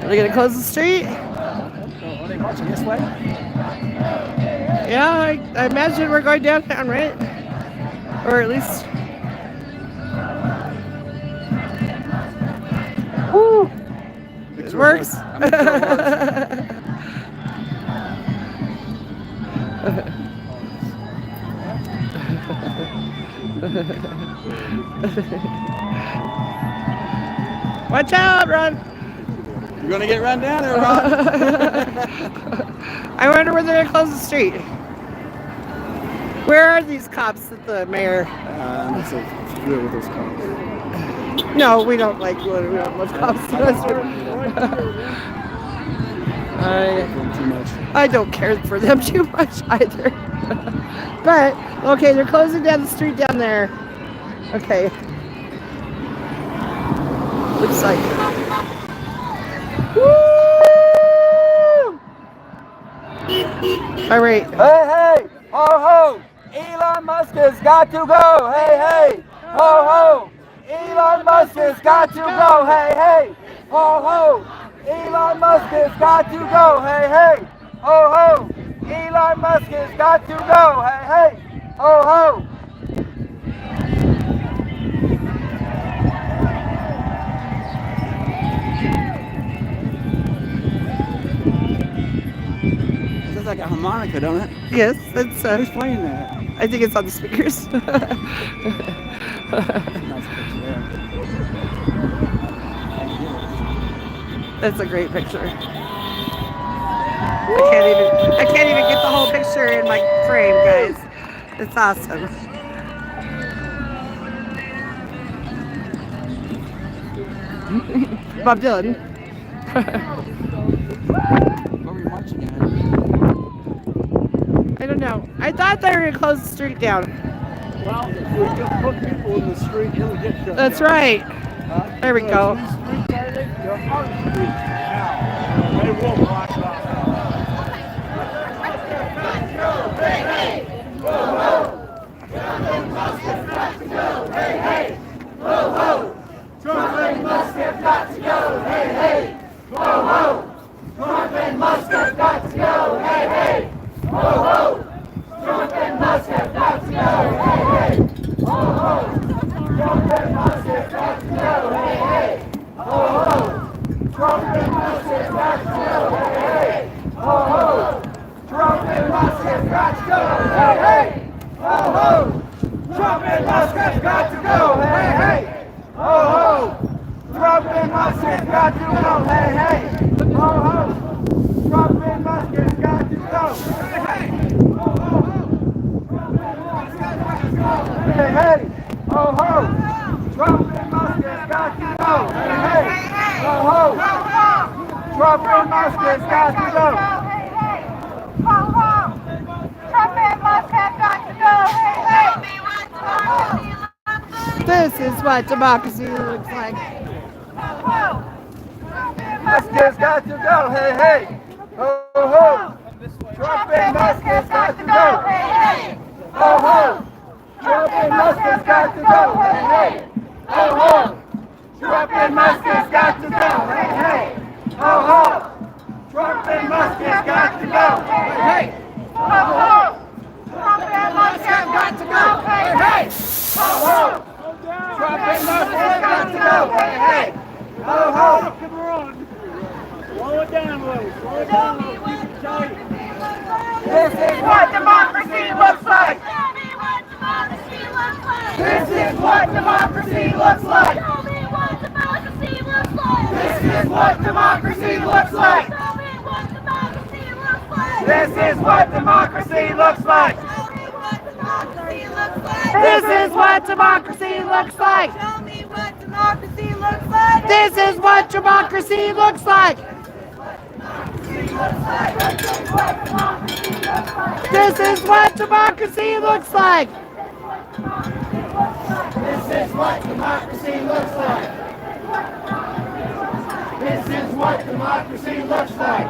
Are they gonna close the street? Are they marching this way? Yeah, I imagine we're going downtown, right? Or at least. Woo! It works. I'm sure it works. Watch out, Ron! You're gonna get run down there, Ron. I wonder where they're gonna close the street. Where are these cops that the mayor? That's a deal with those cops. No, we don't like. We don't love cops. Too much. I don't care for them too much either. But okay, they're closing down the street down there. Okay. Looks like. Woo! All right. Hey, hey! Ho, ho! Elon Musk has got to go! Hey, hey! Ho, ho! Elon Musk! Musk has got to go. Hey, hey, ho, ho. Elon Musk has got to go. Hey, hey, ho, ho. Elon Musk has got to go. Hey, hey, ho, ho. Sounds like a harmonica, don't it? Yes, it's. Who's playing that? I think it's on the speakers. Nice picture there. That's a great picture. I can't even get the whole picture in my frame, guys. It's awesome. Bob Dylan. What were you watching at? I don't know. I thought they were gonna close the street down. Well, if we just put people in the street, it'll get shut That's down. right. There we go. These streets, they're our streets now. They will block off. Trump and Musk have got to go. Hey, hey, ho, ho. Trump and Musk have got to go. Hey, hey, ho, ho. Trump and Musk have got to go. Hey, hey, ho, ho. Trump and Musk have got to go. Hey, hey, ho, ho. Trump and Musk have got to go. Hey, hey, ho, ho. Trump and Musk have got to go. Hey, hey, ho, ho. Trump and Musk have got to go. Hey, hey, ho, ho. Trump and Musk has got to go. Hey, hey, ho, ho. Trump and Musk has got to go. Hey, hey, ho, ho. Hey, hey, ho, ho. Trump and Musk has got to go. Hey, hey, ho, ho. Trump and Musk has got to go. Hey, hey, ho, ho. Trump and Musk have got to go. Hey, hey, This is what democracy looks like. Musk has got to go. Hey, hey, ho, ho. Trump and Musk has got to go. Hey, hey, ho, ho. Trump and Musk has got to go. Hey, hey, ho, ho. Trump and Musk has got to go. Hey, hey, ho, ho. Trump and Musk has got to go. Hey, hey, ho, ho. Trump and Musk have got to go. Hey, hey, ho, ho. Trump and Musk has got to go. Hey, hey, ho, ho. Slow it down, Lou. Slow it down, Lou. This is what democracy looks like. This is what democracy looks like. This is what democracy looks like. This is what democracy looks like. This is what democracy looks like. Tell me what democracy looks like. This is what democracy looks like. This is what democracy looks like. This is what democracy looks like. This is what democracy looks like.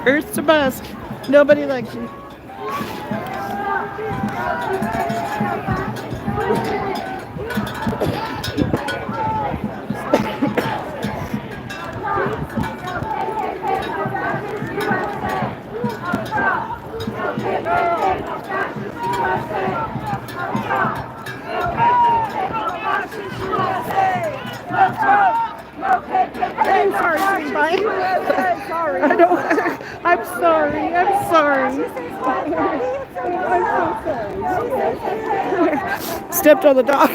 Earth to Musk. Nobody likes you. I'm sorry, Mike. I don't. I'm sorry. I'm sorry. I'm so sorry. Stepped on the dog.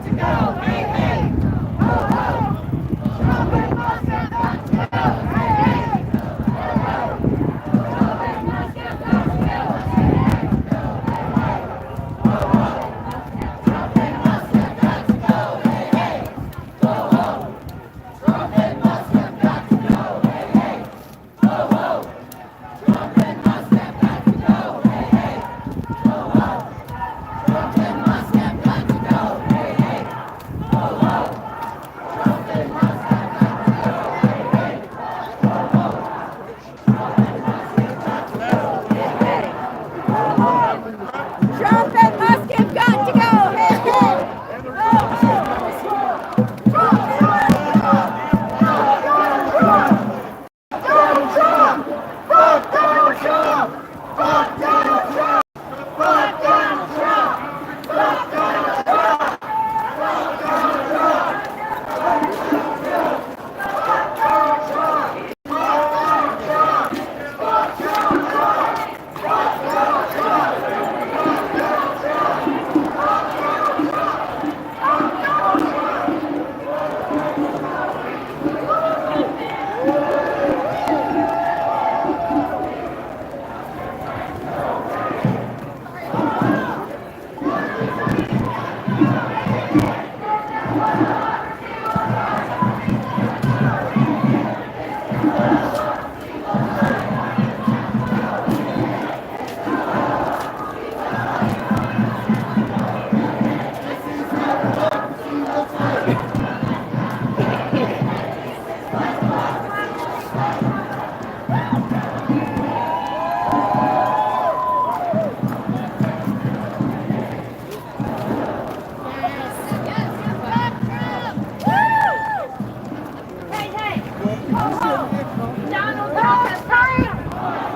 got to go. Hey, hey. Ho, ho. Trump and Musk have got to go. Hey, hey. Ho, ho. Trump and Musk have got to go. Hey, hey. Ho, ho. Trump and Musk have got to go. Hey, hey. Ho, ho. Trump and Musk have got to go. Hey, hey. Ho, ho. Trump and Musk have got to go. Hey, hey. Ho, ho. Trump and Musk have got to go. Hey, hey. Ho, ho. Trump and Musk have got to go. Hey, hey. Ho, ho. Trump and Musk have got to go. Hey, hey. Ho, ho. Trump and Musk have got to go. Hey, hey. Ho, ho.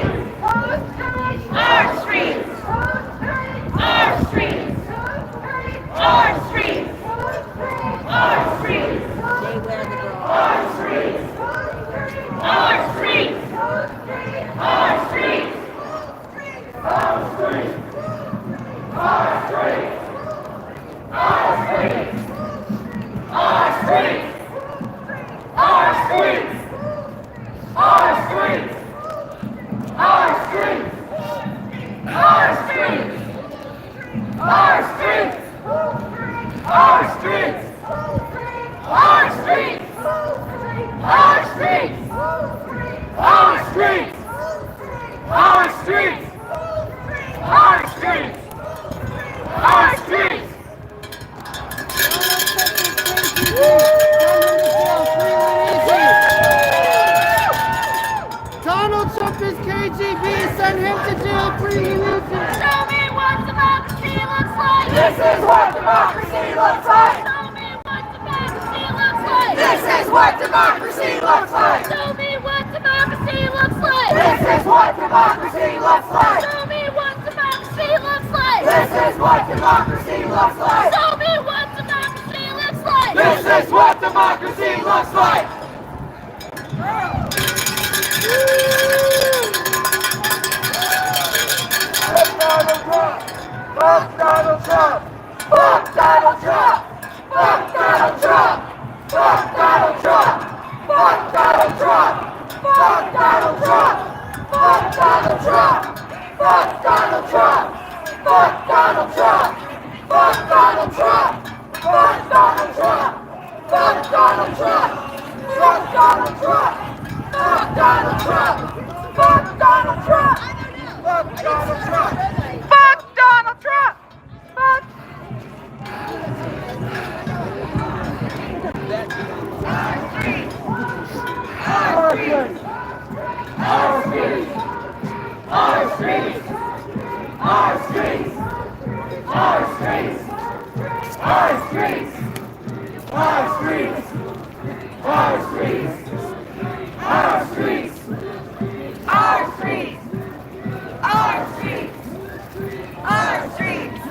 Trump and Musk. Donald Trump! Fuck Donald Trump! Fuck Donald Trump! Fuck Donald Trump! Fuck Donald Trump! Fuck Donald Trump! Fuck Donald Trump! Fuck Donald Trump! Fuck Donald Trump! Fuck Donald Trump! Donald Trump is KGB. Send him to jail for illusion. Show me what democracy looks like. This is what democracy looks like. Show me what democracy looks like. This is what democracy looks like. Show me what democracy looks like. This is what democracy looks like. Show me what democracy looks like. This is what democracy looks like. Show me what democracy looks like. This is what democracy looks like. Fuck Donald Trump! Fuck Donald Trump! Fuck Donald Trump! Fuck Donald Trump! Fuck Donald Trump! Fuck Donald Trump! Fuck Donald Trump! Fuck Donald Trump! Fuck Donald Trump! Fuck Donald Trump! Fuck Donald Trump! Fuck Donald Trump! Fuck Donald Trump! Fuck Donald Trump! Fuck Donald Trump! Fuck Donald Trump! Fuck Donald Trump! Fuck Donald Trump! Fuck. Our streets! Our streets! Our streets! Our streets! Our streets! Our streets! Our streets! Our streets! Our streets! Our streets! Our streets! Our streets!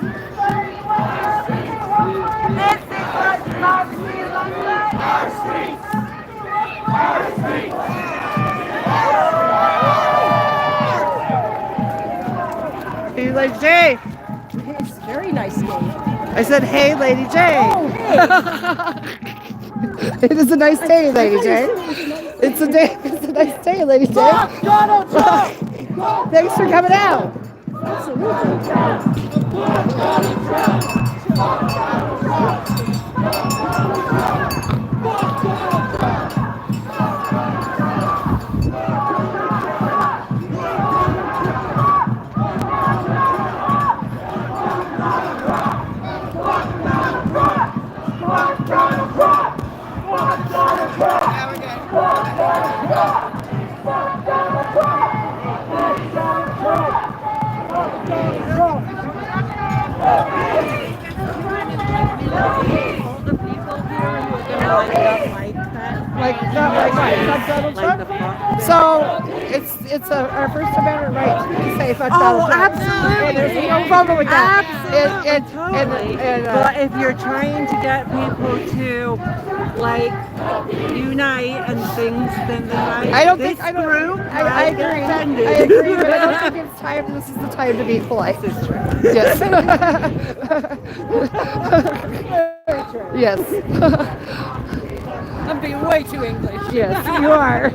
This is what democracy looks like! Our streets! Our streets! He's like, Jay, It's a very nice day. I said, hey, Lady J. Oh, hey. It is a nice day, Lady J. It's a day. It's a nice day, Lady J. Donald Trump! Thanks for coming out. Like Donald Trump. So it's our First Amendment right to say fuck Donald Trump. absolutely. And there's no problem with that. Absolutely. But if you're trying to get people to like unite and things, then I don't think I group I agree. offended. I agree, but I don't think it's time. This is the time to be polite. This is true. Yes. Yes. I'm being way too English. Yes, you are.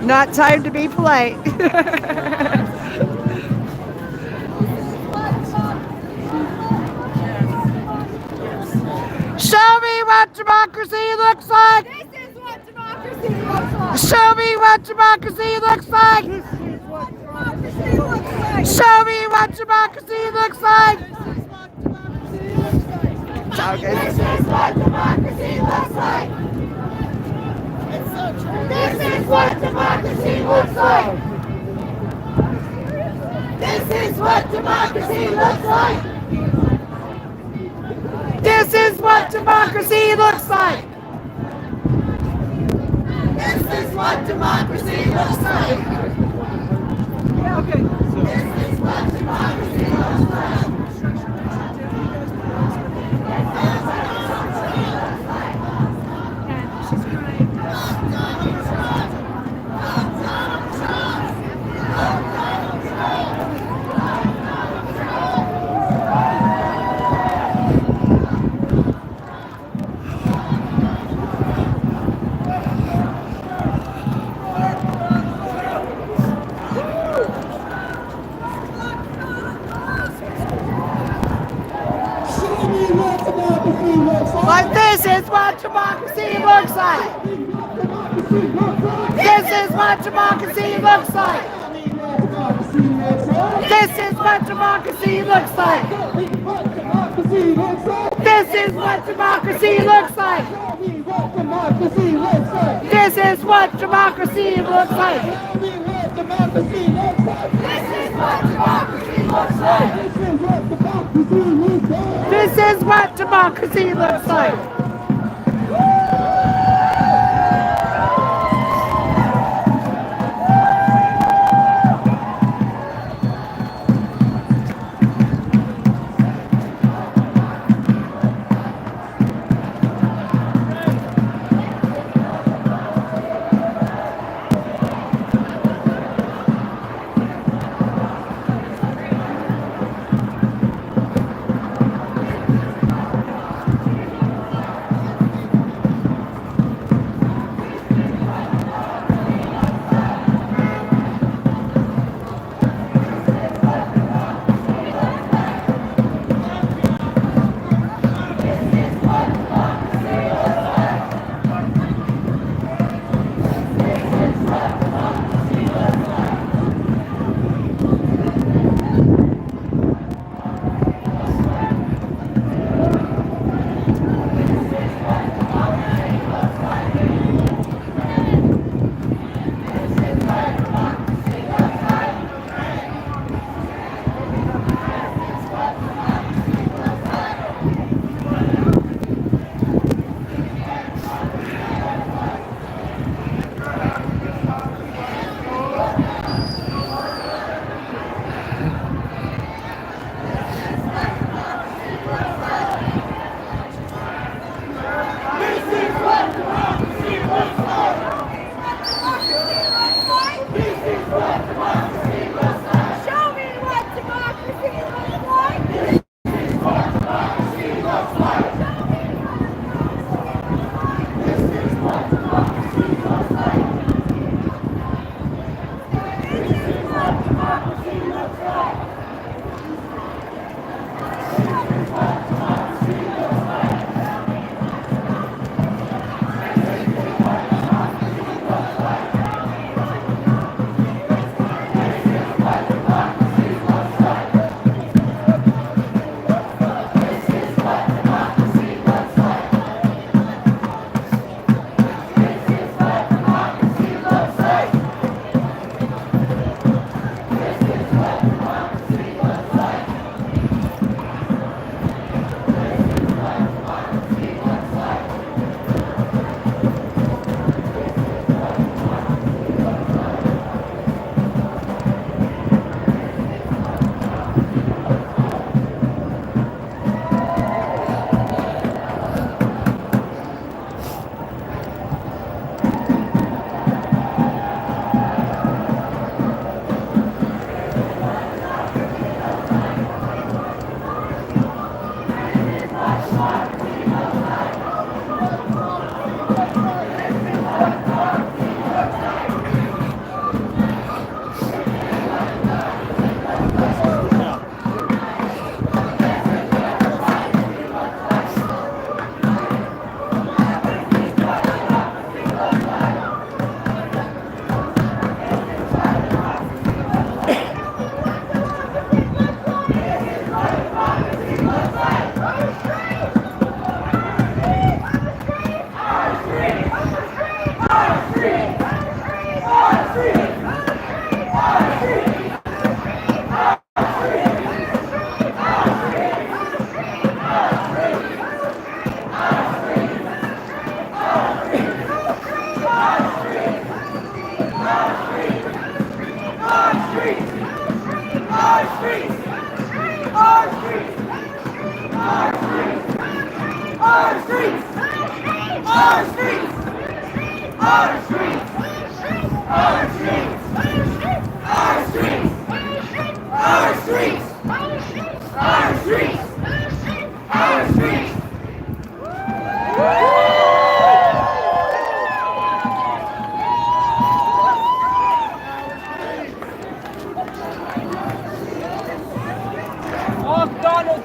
Not time to be polite. Show me what democracy looks like. This is what democracy looks like. Show me what democracy looks like. This is what democracy looks like. Show me what democracy looks like. Okay. This is what democracy looks like. This is what democracy looks like. This is what democracy looks like. This is what democracy looks like. This is what democracy looks like. Yeah, okay. This is what democracy looks like. And she's crying. like. This is what democracy looks like. This is what democracy looks like. This is what democracy looks like. This is what democracy looks like. This is what democracy looks like. This is what democracy looks like.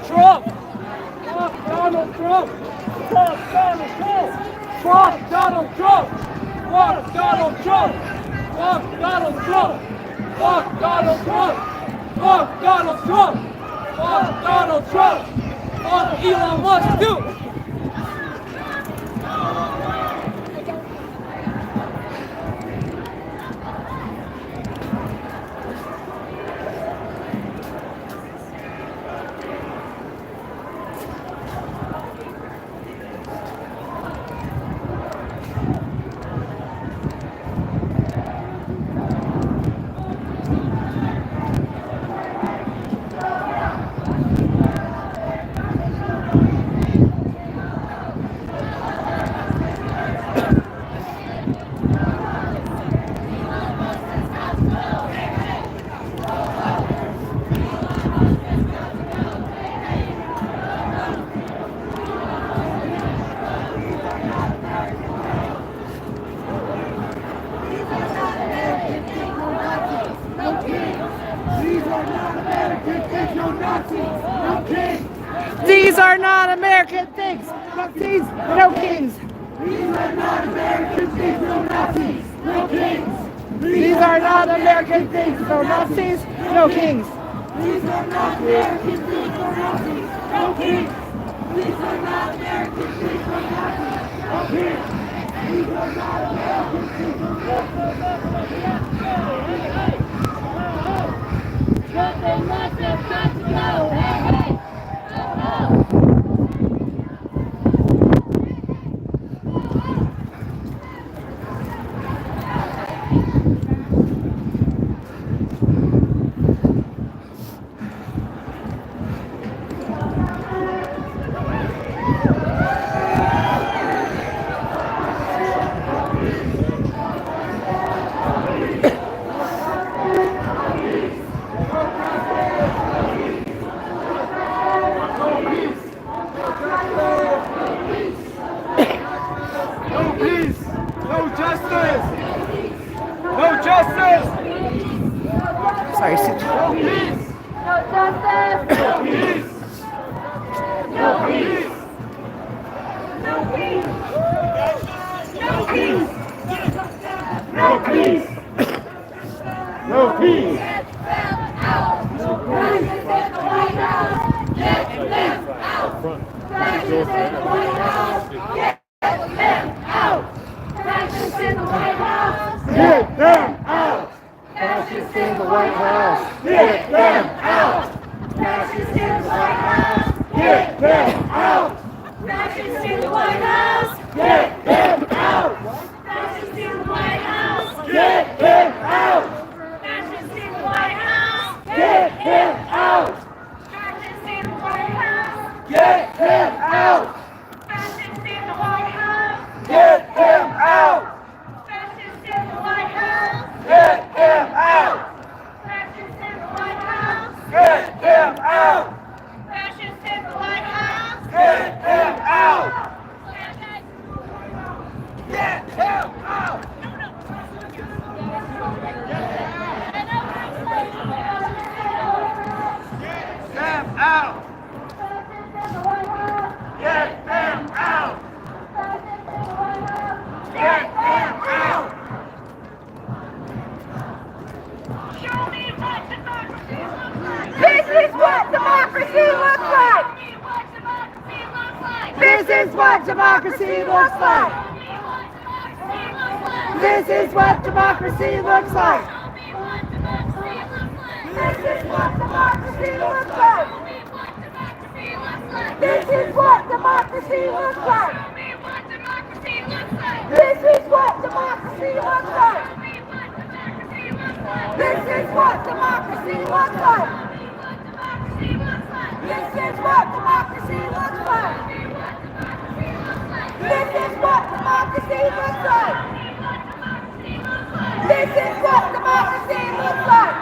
Trump! Donald Trump! Trump! Donald Trump! Trump! Donald Trump! Fuck Donald Trump! Fuck Donald Trump! Fuck Donald Trump! Fuck Donald Trump! Fuck Donald Trump! Fuck Elon Musk too! These are not American things. Nazis, no kings. These are not American things, no Nazis, no kings. These are not American things. No Nazis, no kings. These are not American things, no Nazis, no kings. These are not American things, no Nazis, no kings. These are not American things, no Nazis. Something must have got to go. Hey, hey. Sorry, No peace! No justice! No peace! No peace! No peace! No peace! No peace! No peace! Get them out! Fascists in the White House! Get them out! Fascists in the White House! Get them out! Fascists in the White House! Get them out! Fascists in the White House! Get them out! Fascists in the White House! Get them out! Fascists in the White House! Get them out! Fascists in the White House! Get them out! Fascists in the White House! Get them out! Fascists in the White House! Get them out! Fascists in the White House! Get them out! Fascists in the White House! Get them out! Fascists in the White House! Get them out! Fascists in the White House! Get them out! Get them out! Get them out! Get them out! Get them out! Show me what democracy looks like! This is what democracy looks like! This is what democracy looks like! This is what democracy looks like! This is what democracy looks like! This is what democracy looks like! This is what democracy looks like! This is what democracy looks like! This is what democracy looks like! This is what democracy looks like! This is what democracy looks like!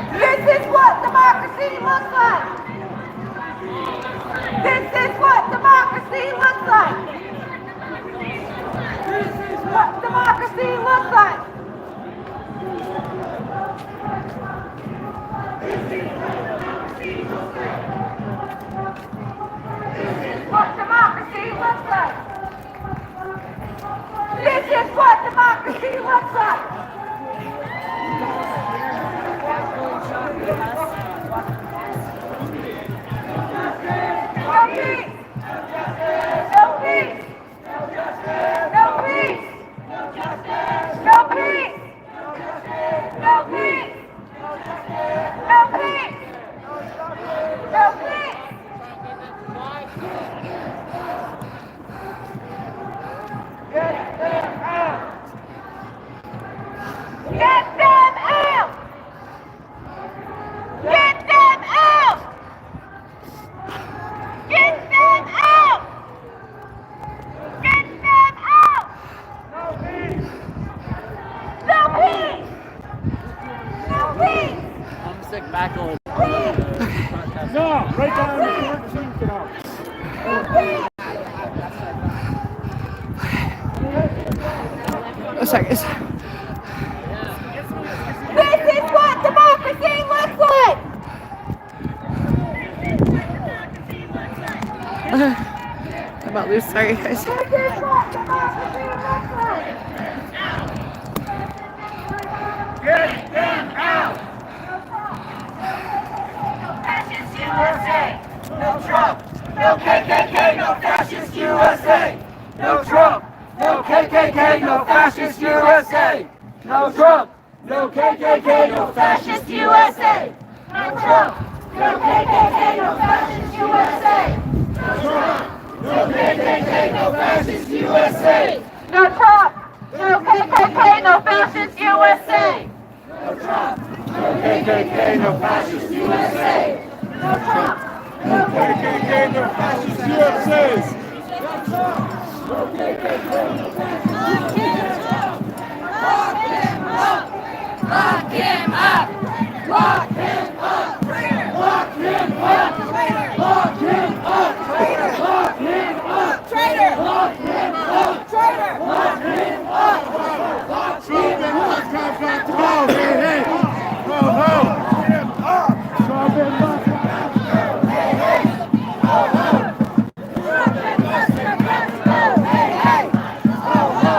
This is what democracy looks like! This is what democracy looks like! This is what democracy looks like! This is what democracy looks like! democracy looks like. No peace. No peace. No peace. No peace. No peace. No peace. No peace. Get them out! Get them out! Get them out! Get them out! Get them out! No peace! No peace! No peace! I'm sick back on. No, right down the 14th and out. No peace! Sorry, guys. This is what democracy looks like! I'm about to lose. Sorry, guys. This is what democracy looks like! Get them out! No fascist USA! No Trump! No KKK! No fascist USA! No Trump! No KKK, no fascist USA! No Trump! No KKK, no fascist USA! No Trump! No KKK, no fascist USA! No Trump! No KKK, no fascist USA! No Trump! No KKK, no fascist USA! No Trump! No KKK, no fascist USA! No Trump! No KKK, no fascist USA! No Trump! Lock him up! Lock him up! Lock him up! Lock him up! Lock him up! Lock him up! Traitor! Lock him up! Traitor! Lock him up! Lock him up! Ho, hey, hey! Ho, ho! Trump and Musk! Hey, hey! Ho, ho!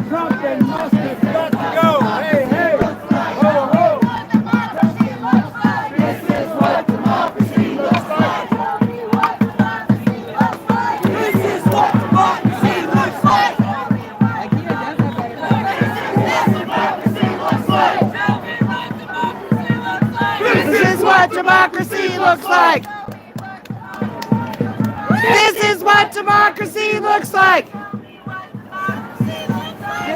Trump and Musk! Democracy looks like. This is what democracy looks like.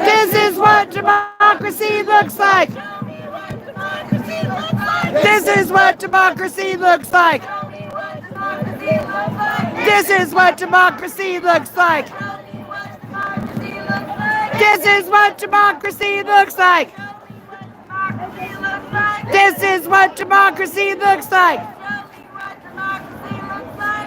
This is what democracy looks like. This is what democracy looks like. This is what democracy looks like. This is what democracy looks like. This is what democracy looks like.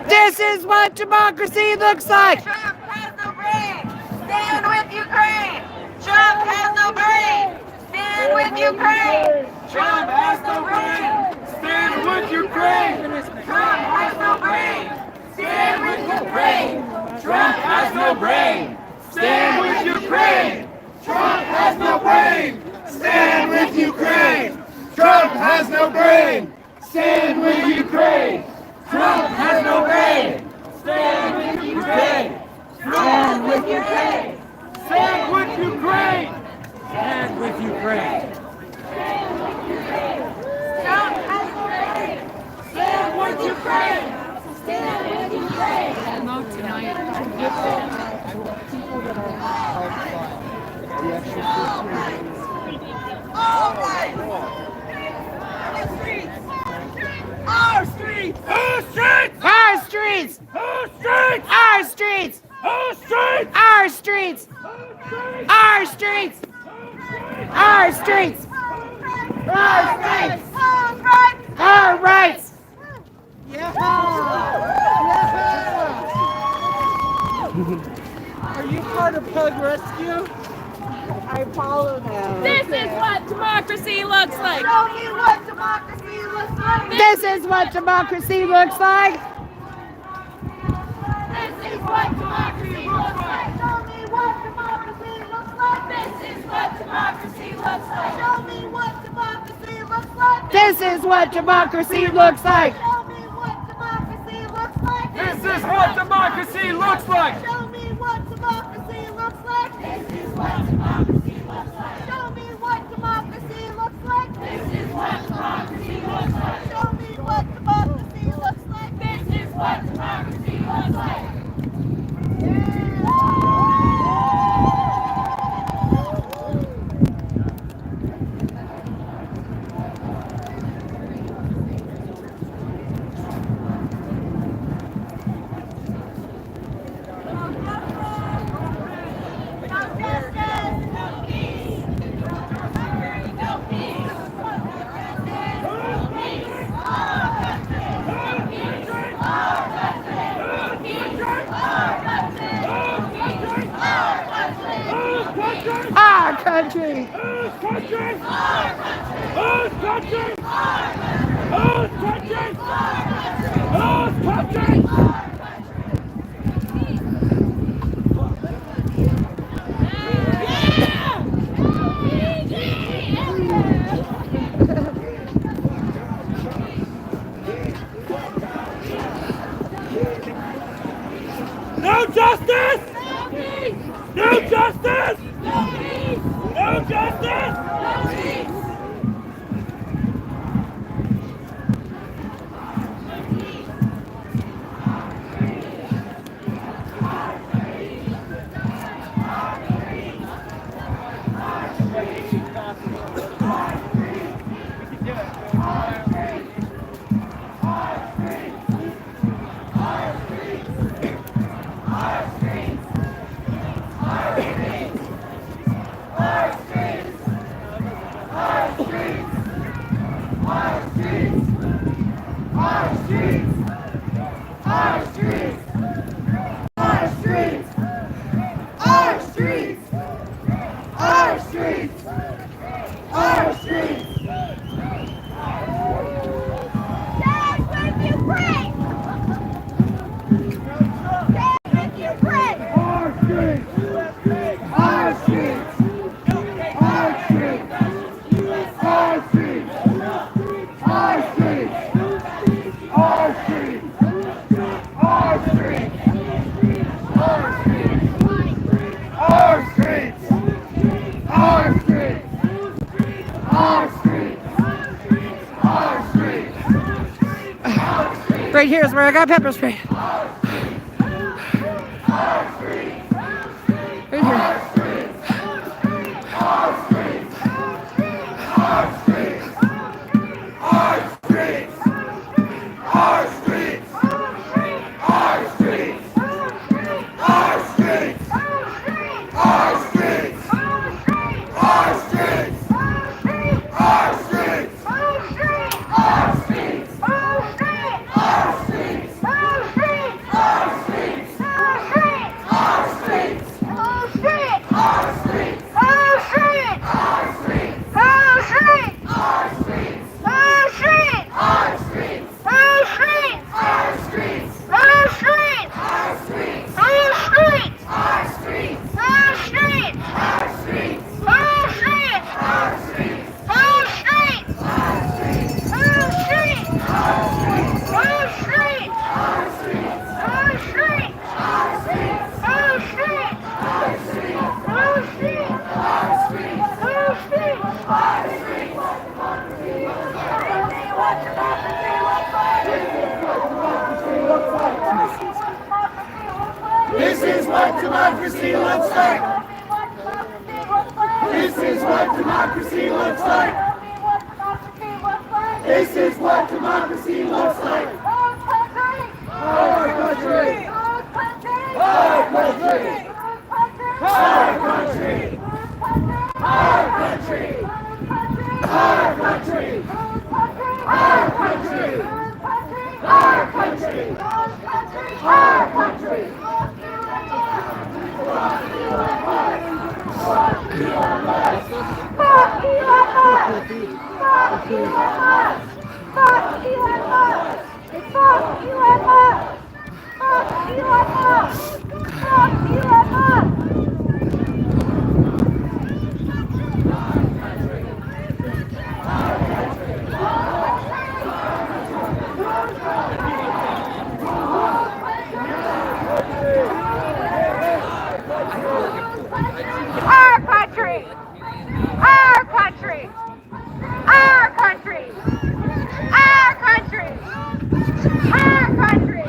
This is what democracy looks like. Trump has no brain. Stand with Ukraine. Trump has no brain. Stand with Ukraine. Trump has no brain. Stand with Ukraine. Trump has no brain. Stand with Ukraine. Trump has no brain. Stand with Ukraine. Trump has no brain. Stand with Ukraine. Trump has no brain. Stand with Ukraine. Trump has no brain. Stand with Ukraine. Stand with Ukraine. Stand with Ukraine. Stand with Ukraine. Trump has no brain. Stand with Ukraine. Stand with Ukraine. All right. Our streets! Our streets! Our streets! Our streets! Our streets! Our streets! Our streets! Our streets! Our streets! Our streets! Our rights! Are you part of Pug Rescue? I follow them. This is what democracy looks like. Show me what democracy looks like. This is what democracy looks like. This is what democracy looks like. Show me what democracy looks like. This is This is what democracy looks like. Show me what democracy looks like. This is what democracy looks like. Show me what democracy looks like. This is what democracy looks like. Show me what democracy looks like. This is what democracy looks like. Show me what democracy looks like. This is what democracy looks like. Our country. No justice! No justice! No justice! Right here is where I got pepper spray. Right here. This is what democracy looks like. This is what democracy looks like. This is what democracy looks like. Our country. Our country. Our country. Our country. Our country. Our country. Our country. Our country. Our country. country. Our country. Our country. Our country. Our country.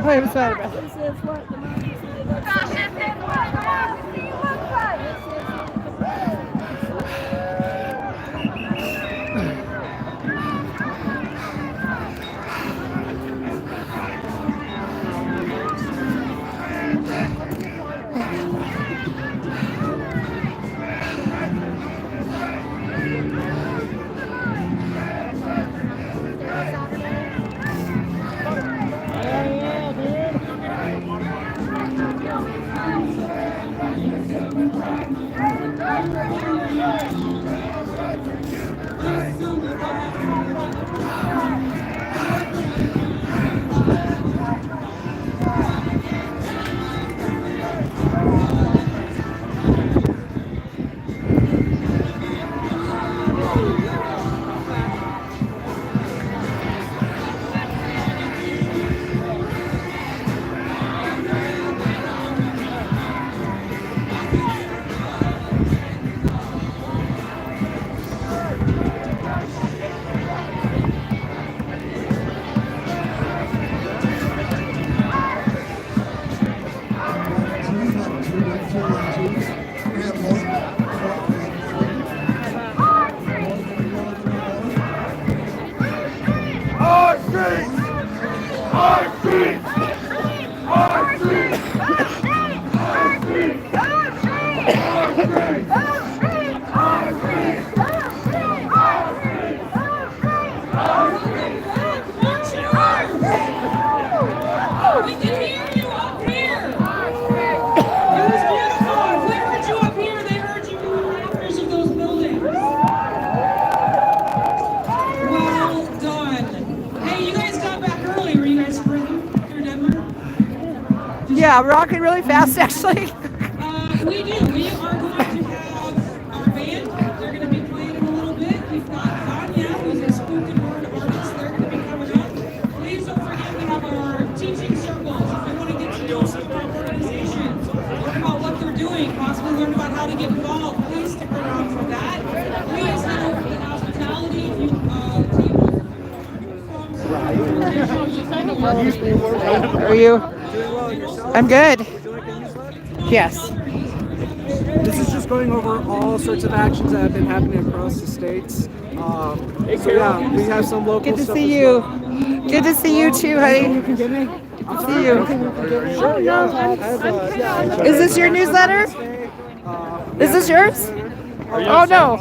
Wait, what's that about? This is what democracy looks like. This is what democracy looks like. Yeah, we're rocking really fast, actually. We do. We are going to have our band. They're going to be playing in a little bit. We've got Vanya, who's a spoken word artist. They're going to be coming up. Please don't forget we have our teaching circles. If you want to get to know some of our organizations, learn about what they're doing, possibly learn about how to get involved, please stick around for that. Please head over to the hospitality if you Are you? I'm good. Yes. This is just going over all sorts of actions that have been happening across the states. So yeah, we have some local Good to stuff see as you. well. Good to see you too, honey. You can get me? See you. Sure, yeah. Is this your newsletter? Is this yours? Oh no.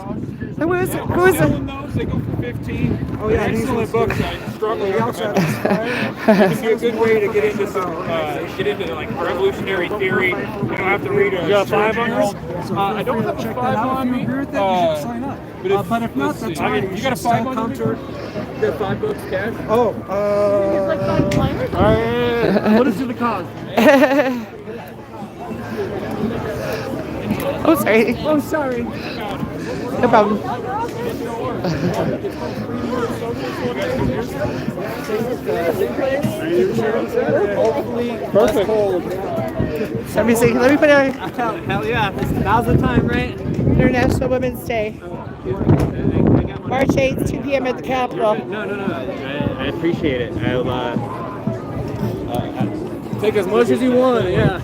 Who is it? Who is it? They go for 15. Oh yeah, these Excellent ones. books. I struggle We with also them. have Inspire. It can be a good way to get into some, like revolutionary theory. You don't have to read a. You got a 5 on yours? I don't have a 5 on me. But if not, let's that's see. fine. You got a 5 on you? You got 5 books cash? Oh, what is it the cause? Oh, sorry. Oh, sorry. No problem. Perfect. So let me see. Let me put it on Hell yeah. Now's the time, right? International Women's Day. March 8th, 2 p.m. at the Capitol. No. I appreciate it. I'll Take as much as you want, yeah.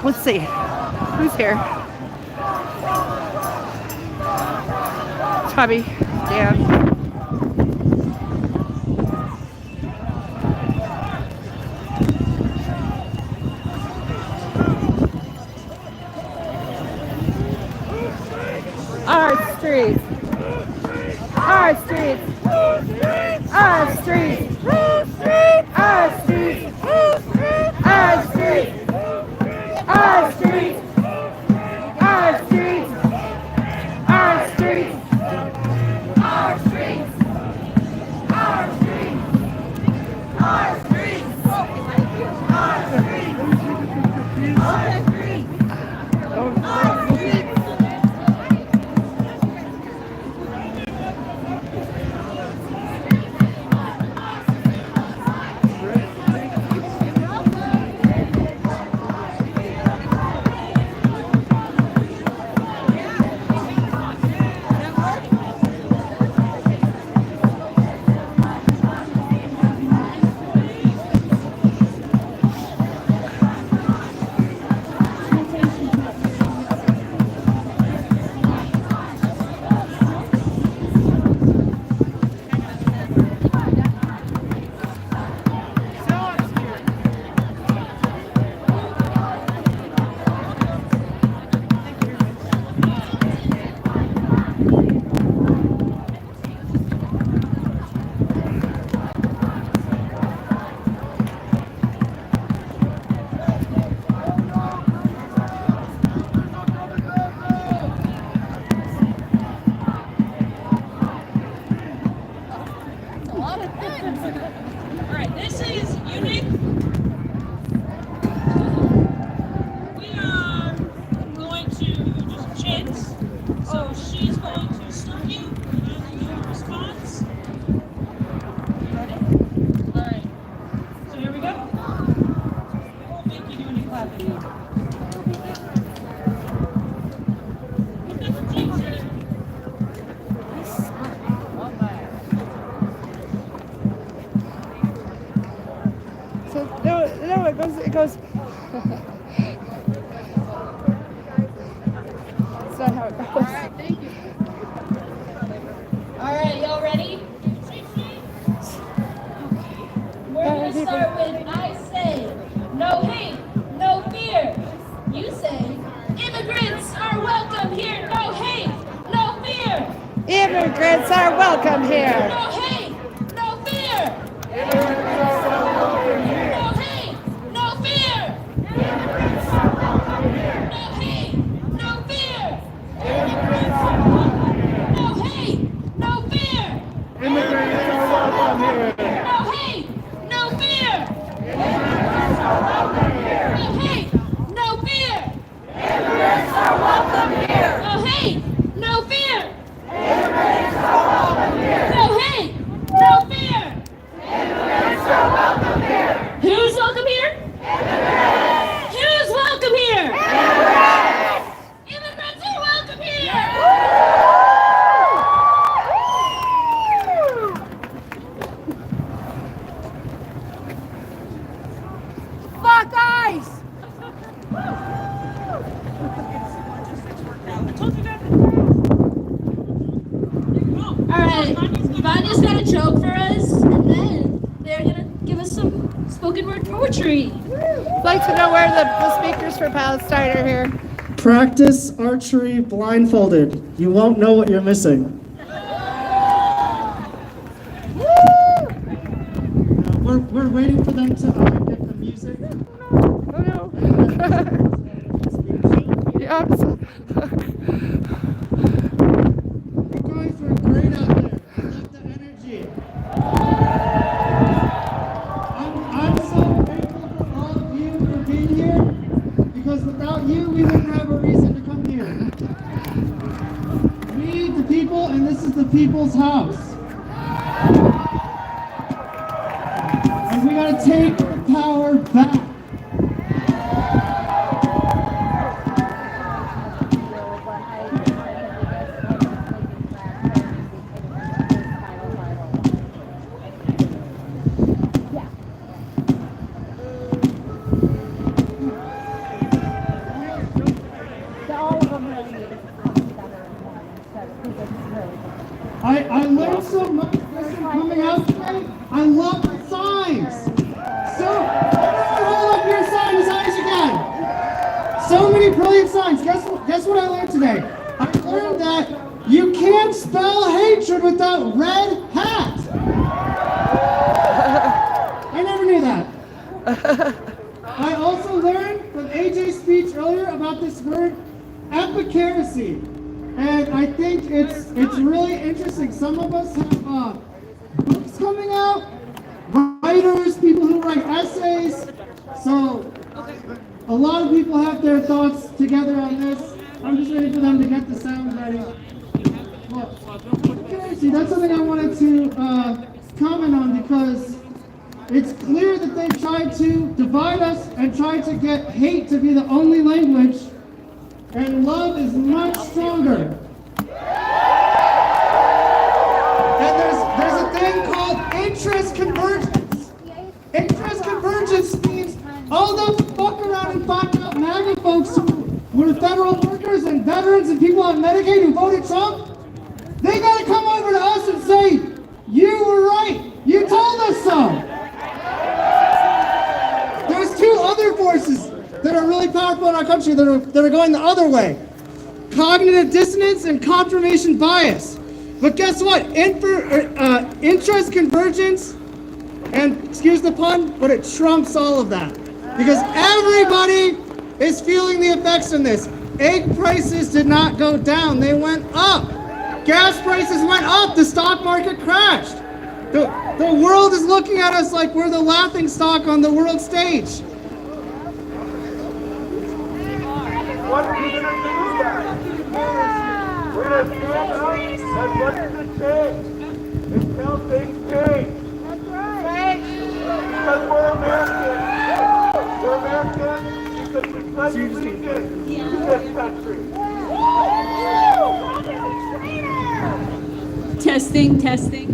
Let's see. Who's here? Tubby. Dan. Our streets. Our streets. Our streets. Our streets. Our streets. Our streets. Our streets. Our streets. Our streets. Our streets. Our streets. Our streets. Our streets. goes. That's not how it goes. All right, thank you. All right, y'all ready? We're going to start with I say, no hate, no fear. You say, immigrants are welcome here. No hate, no fear. Immigrants are welcome here. No hate, no fear. No hate, no fear. No hate, no fear. No hate, no fear. Immigrants are welcome here. No hate, no fear. No hate, no fear. Immigrants are welcome here. No hate, no fear. Immigrants are welcome here. No hate, no fear. Immigrants are welcome here. Who's welcome here? Immigrants. Who's welcome here? Immigrants. Immigrants are welcome here. Fuck ICE! All right, Vanya's got a joke for us, and then they're gonna give us some spoken word poetry. I'd like to know where the speakers for Palestine are here. Practice archery blindfolded. You won't know what you're missing. We're waiting for them to get the music. Oh no. The opposite. You guys were great out there. I love the energy. I'm so grateful for all of you for being here, because without you, we wouldn't have a reason to come here. We, the people, and this is the people's house. And we gotta take power back. I learned so much coming out today. I love the signs. So, everyone hold up your sign as high as you can. So many brilliant signs. Guess what I learned today? I learned that you can't spell hatred without red hat. I never knew that. I also learned from AJ's speech earlier about this word, epicaracy. And I think it's really interesting. Some of us have books coming out, writers, people who write essays. So a lot of people have their thoughts together on this. I'm just waiting for them to get the sound ready. Well, epicaracy, that's something I wanted to comment on, because it's clear that they've tried to divide us and tried to get hate to be the only language. And love is much stronger. And there's a thing called interest convergence. Interest convergence means all those fuck around and find out MAGA folks who were federal workers and veterans and people on Medicaid who voted Trump, they gotta come over to us and say, you were right, you told us so. There's two other forces that are really powerful in our country that are going the other way. Cognitive dissonance and confirmation bias. But guess what? Interest convergence, and excuse the pun, but it trumps all of that. Because everybody is feeling the effects of this. Egg prices did not go down, they went up. Gas prices went up, the stock market crashed. The world is looking at us like we're the laughing stock on the world stage. What are you going to do guys? We're going to stand up and what does it take until things change? That's right. Because we're Americans. We're Americans because we pledge allegiance to this country. Testing, testing.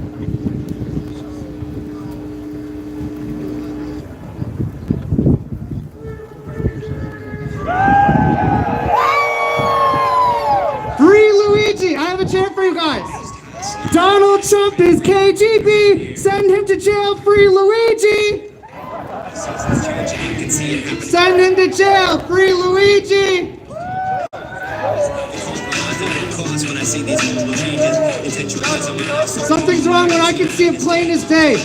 Donald Trump is KGB. Send him to jail. Free Luigi. Send him to jail. Free Luigi. Something's wrong when I can see it plain as day.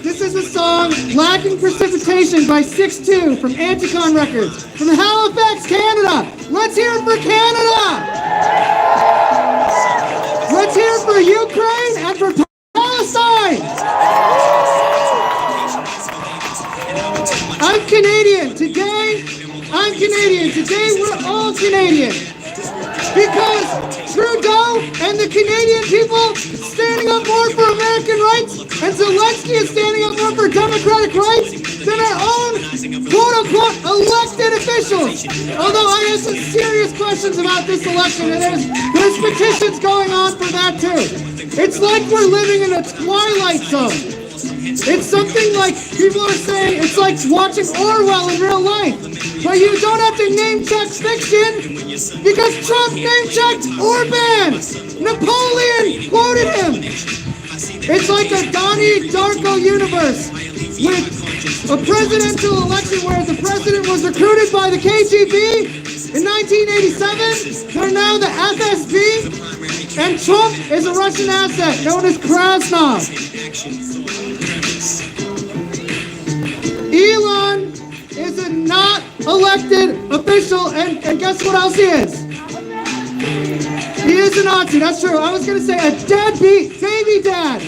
This is a song, Lacking Precipitation by 6'2" from Anticon Records, from Halifax, Canada. Let's hear it for Canada! Let's hear it for Ukraine and for Palestine! I'm Canadian. Today, I'm Canadian. Today, we're all Canadian. Because Trudeau and the Canadian people standing up more for American rights, and Zelensky is standing up more for democratic rights than our own quote-unquote elected officials. Although I have some serious questions about this election, and there's petitions going on for that too. It's like we're living in a twilight zone. It's something like people are saying it's like watching Orwell in real life. But you don't have to name check fiction because Trump name checked Orban. Napoleon quoted him. It's like a Donnie Darko universe with a presidential election where the president was recruited by the KGB in 1987. They're now the FSB. And Trump is a Russian asset known as Krasnov. Elon is a not elected official, and guess what else he is? He is a Nazi, that's true. I was going to say a deadbeat baby dad. I'm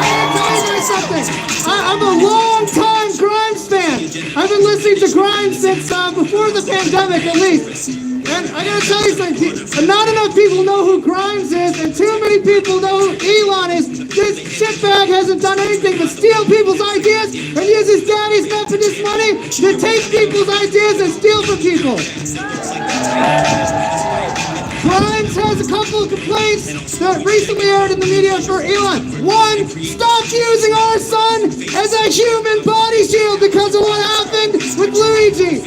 going to tell you guys something. I'm a long-time Grimes fan. I've been listening to Grimes since before the pandemic, at least. And I gotta tell you something, not enough people know who Grimes is, and too many people know who Elon is. This shitbag hasn't done anything but steal people's ideas and use his daddy's Methodist money to take people's ideas and steal from people. Grimes has a couple of complaints that recently aired in the media for Elon. One, stop using our son as a human body shield because of what happened with Luigi.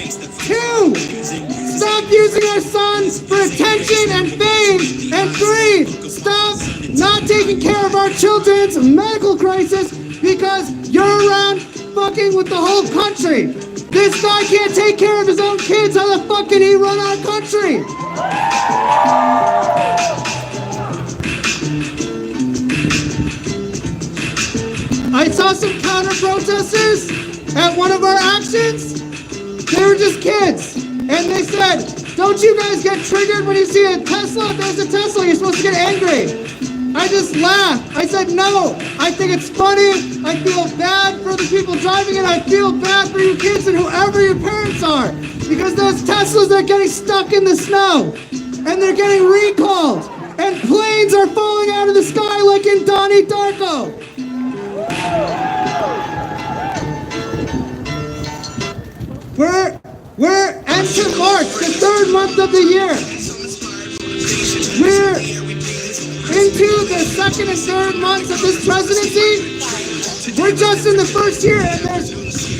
Two, stop using our sons for attention and fame. And three, stop not taking care of our children's medical crisis because you're around fucking with the whole country. This guy can't take care of his own kids. How the fuck can he run our country? I saw some counter-protesters at one of our actions. They were just kids. And they said, don't you guys get triggered when you see a Tesla? If there's a Tesla, you're supposed to get angry. I just laughed. I said, no, I think it's funny. I feel bad for the people driving it. I feel bad for you kids and whoever your parents are. Because those Teslas are getting stuck in the snow. And they're getting recalled. And planes are falling out of the sky like in Donnie Darko. We're entering March, the third month of the year. We're into the second and third months of this presidency. We're just in the first year, and there's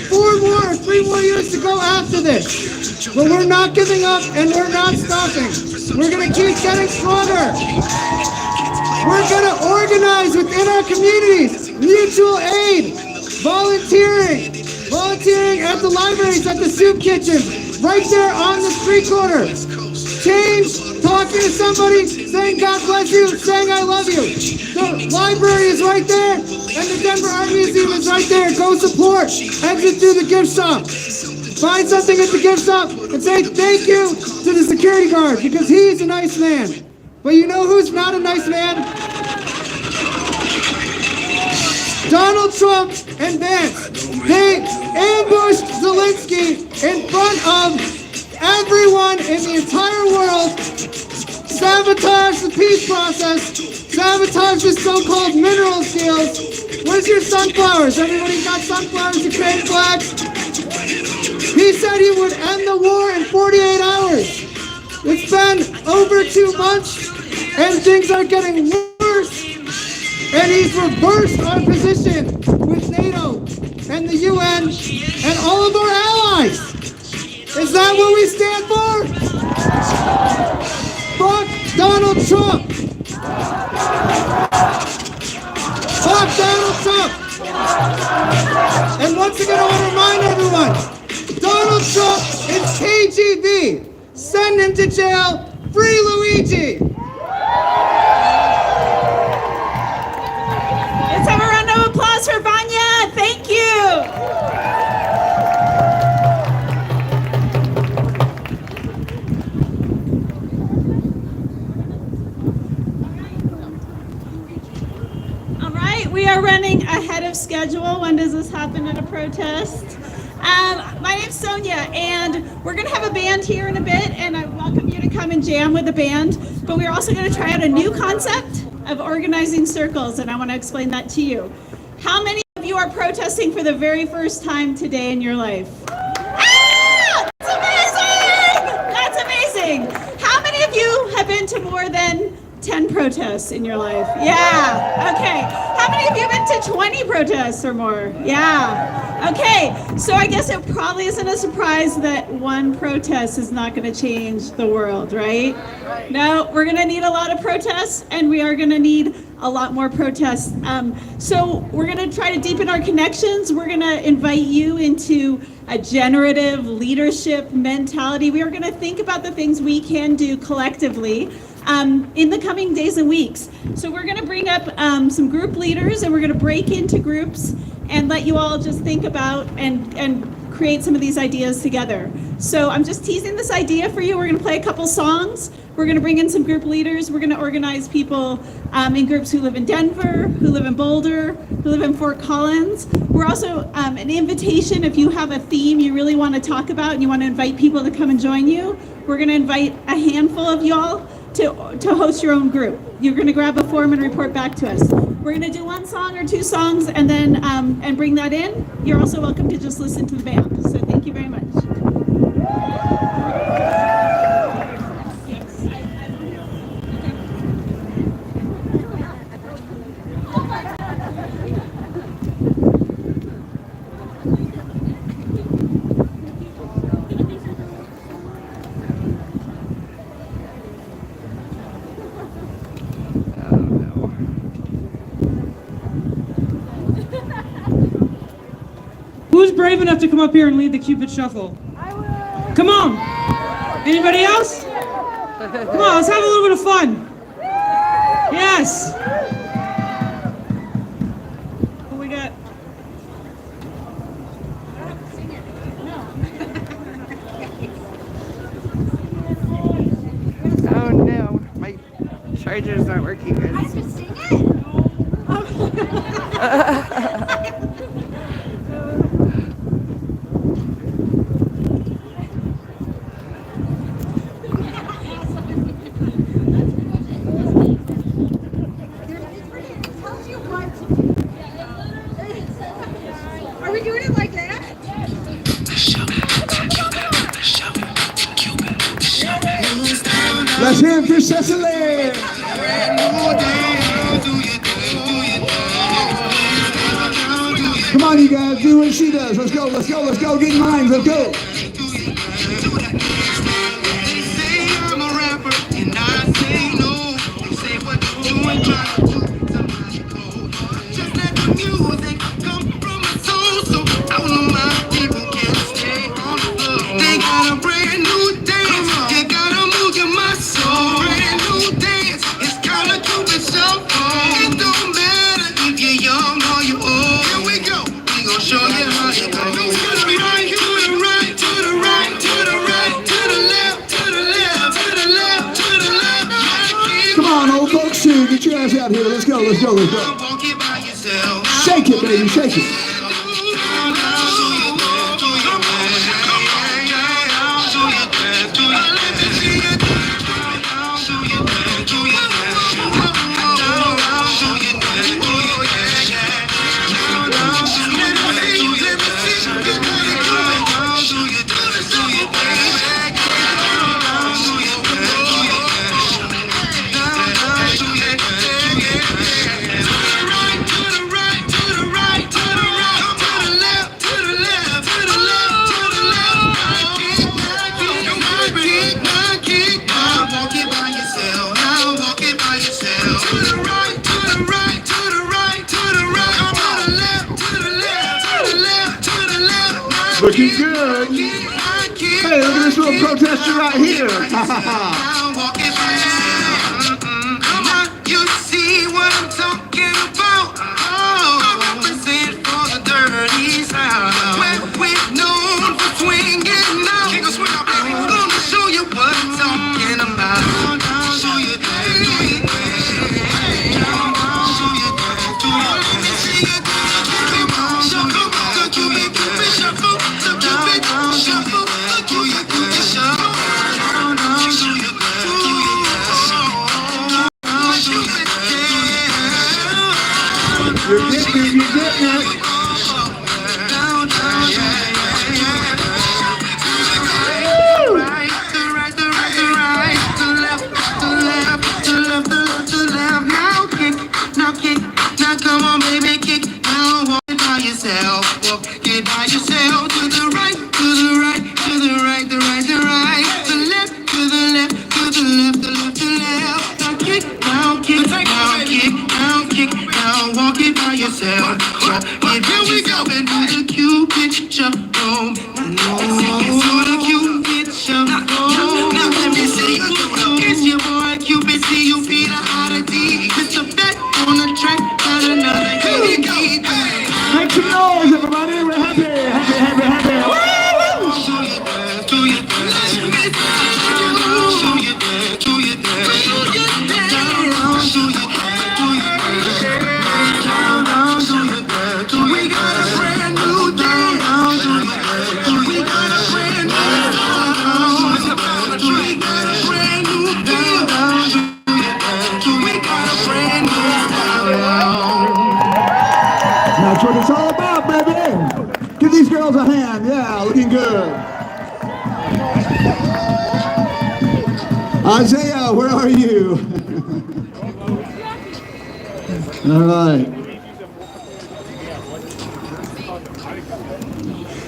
3 more years to go after this. But we're not giving up, and we're not stopping. We're gonna keep getting stronger. We're gonna organize within our communities, mutual aid, volunteering at the libraries, at the soup kitchen, right there on the street corner. Change, talking to somebody, saying God bless you, saying I love you. The library is right there, and the Denver Art Museum is right there. Go support. Exit through the gift shop. Find something at the gift shop and say thank you to the security guard because he's a nice man. But you know who's not a nice man? Donald Trump and Vance. They ambushed Zelensky in front of everyone in the entire world, sabotaged the peace process, sabotaged the so-called minerals deals. Where's your sunflowers? Everybody got sunflowers, Ukraine flags? He said he would end the war in 48 hours. It's been over 2 months, and things are getting worse. And he's reversed our position with NATO and the UN and all of our allies. Is that what we stand for? Fuck Donald Trump. once again, I want to remind everyone, Donald Trump is KGB. Send him to jail. Free Luigi. Let's have a round of applause for Vanya. Thank you. All right, we are running ahead of schedule. When does this happen at a protest? My name's Sonia, and we're going to have a band here in a bit, and I welcome you to come and jam with the band. But we're also going to try out a new concept of organizing circles, and I want to explain that to you. How many of you are protesting for the very first time today in your life? Ah! That's amazing! That's amazing! How many of you have been to more than 10 protests in your life? Yeah, okay. How many of you have been to 20 protests or more? Yeah. Okay, so I guess it probably isn't a surprise that one protest is not going to change the world, right? No, we're going to need a lot of protests, and we are going to need a lot more protests. So we're going to try to deepen our connections. We're going to invite you into a generative leadership mentality. We are going to think about the things we can do collectively in the coming days and weeks. So we're going to bring up some group leaders, and we're going to break into groups and let you all just think about and create some of these ideas together. So I'm just teasing this idea for you. We're going to play a couple songs. We're going to bring in some group leaders. We're going to organize people in groups who live in Denver, who live in Boulder, who live in Fort Collins. We're also an invitation if you have a theme you really want to talk about and you want to invite people to come and join you. We're going to invite a handful of y'all to host your own group. You're going to grab a form and report back to us. We're going to do one song or two songs and then and bring that in. You're also welcome to just listen to the band. So thank you very much. Who's brave enough to come up here and lead the Cupid Shuffle? I will. Come on. Anybody else? Come on, let's have a little bit of fun. Yes. What we got? Oh no, my charger's not working good. I should sing it? Are we doing it like that? Let's hear it for Cecily. Come on, you guys, do what she does. Let's go, let's go, let's go. Get in line, let's go. Get your ass out here. Let's go, let's go, let's go. Shake it, baby, shake it. To the right, sister right here. You see what I'm talking about? Oh, I represent for the dirty south. Where we're known for swinging now. I'm gonna show you what I'm talking about. Show you that. Show you that. Show you that. Let me see you dance. Shuffle, so Cupid, Cupid, shuffle, so Cupid, shuffle, so Cupid, Cupid, shuffle. Show you You're getting it. Now come on, baby, kick. Now walk it by yourself. Walk it by yourself. To the right, to the right, to the right, the right, the right. The left, to the left, to the left, the left, the left. Now kick, now kick, now kick, now kick. Now walk it by yourself. Walk it by yourself and do the Cupid shuffle. Do the Cupid shuffle. Now let me see you do it. It's your boy Cupid, C-U-P-D-I-D. Mr. Fat on the track, got another Cupid. Make some noise, everybody. We're happy, happy, happy, happy. Woo! Show you that, show you that. Show you that, show you that. Show you that, show you that. We got a brand new day. We got a brand new day. We got a brand new day. We got a brand new day. That's what it's all about, baby. Give these girls a hand. Yeah, looking good. Isaiah, where are you? All right.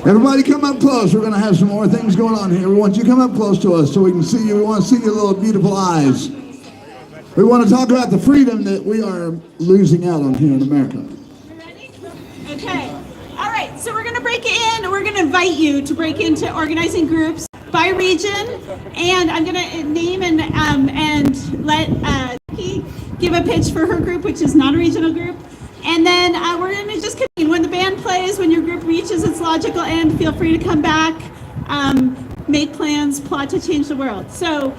Everybody come up close. We're going to have some more things going on here. We want you to come up close to us so we can see you. We want to see your little beautiful eyes. We want to talk about the freedom that we are losing out on here in America. Okay. All right. So we're going to break it in. We're going to invite you to break into organizing groups by region, and I'm going to name and let Becky give a pitch for her group, which is not a regional group. And then we're going to just continue. When the band plays, when your group reaches its logical end, feel free to come back, make plans, plot to change the world. So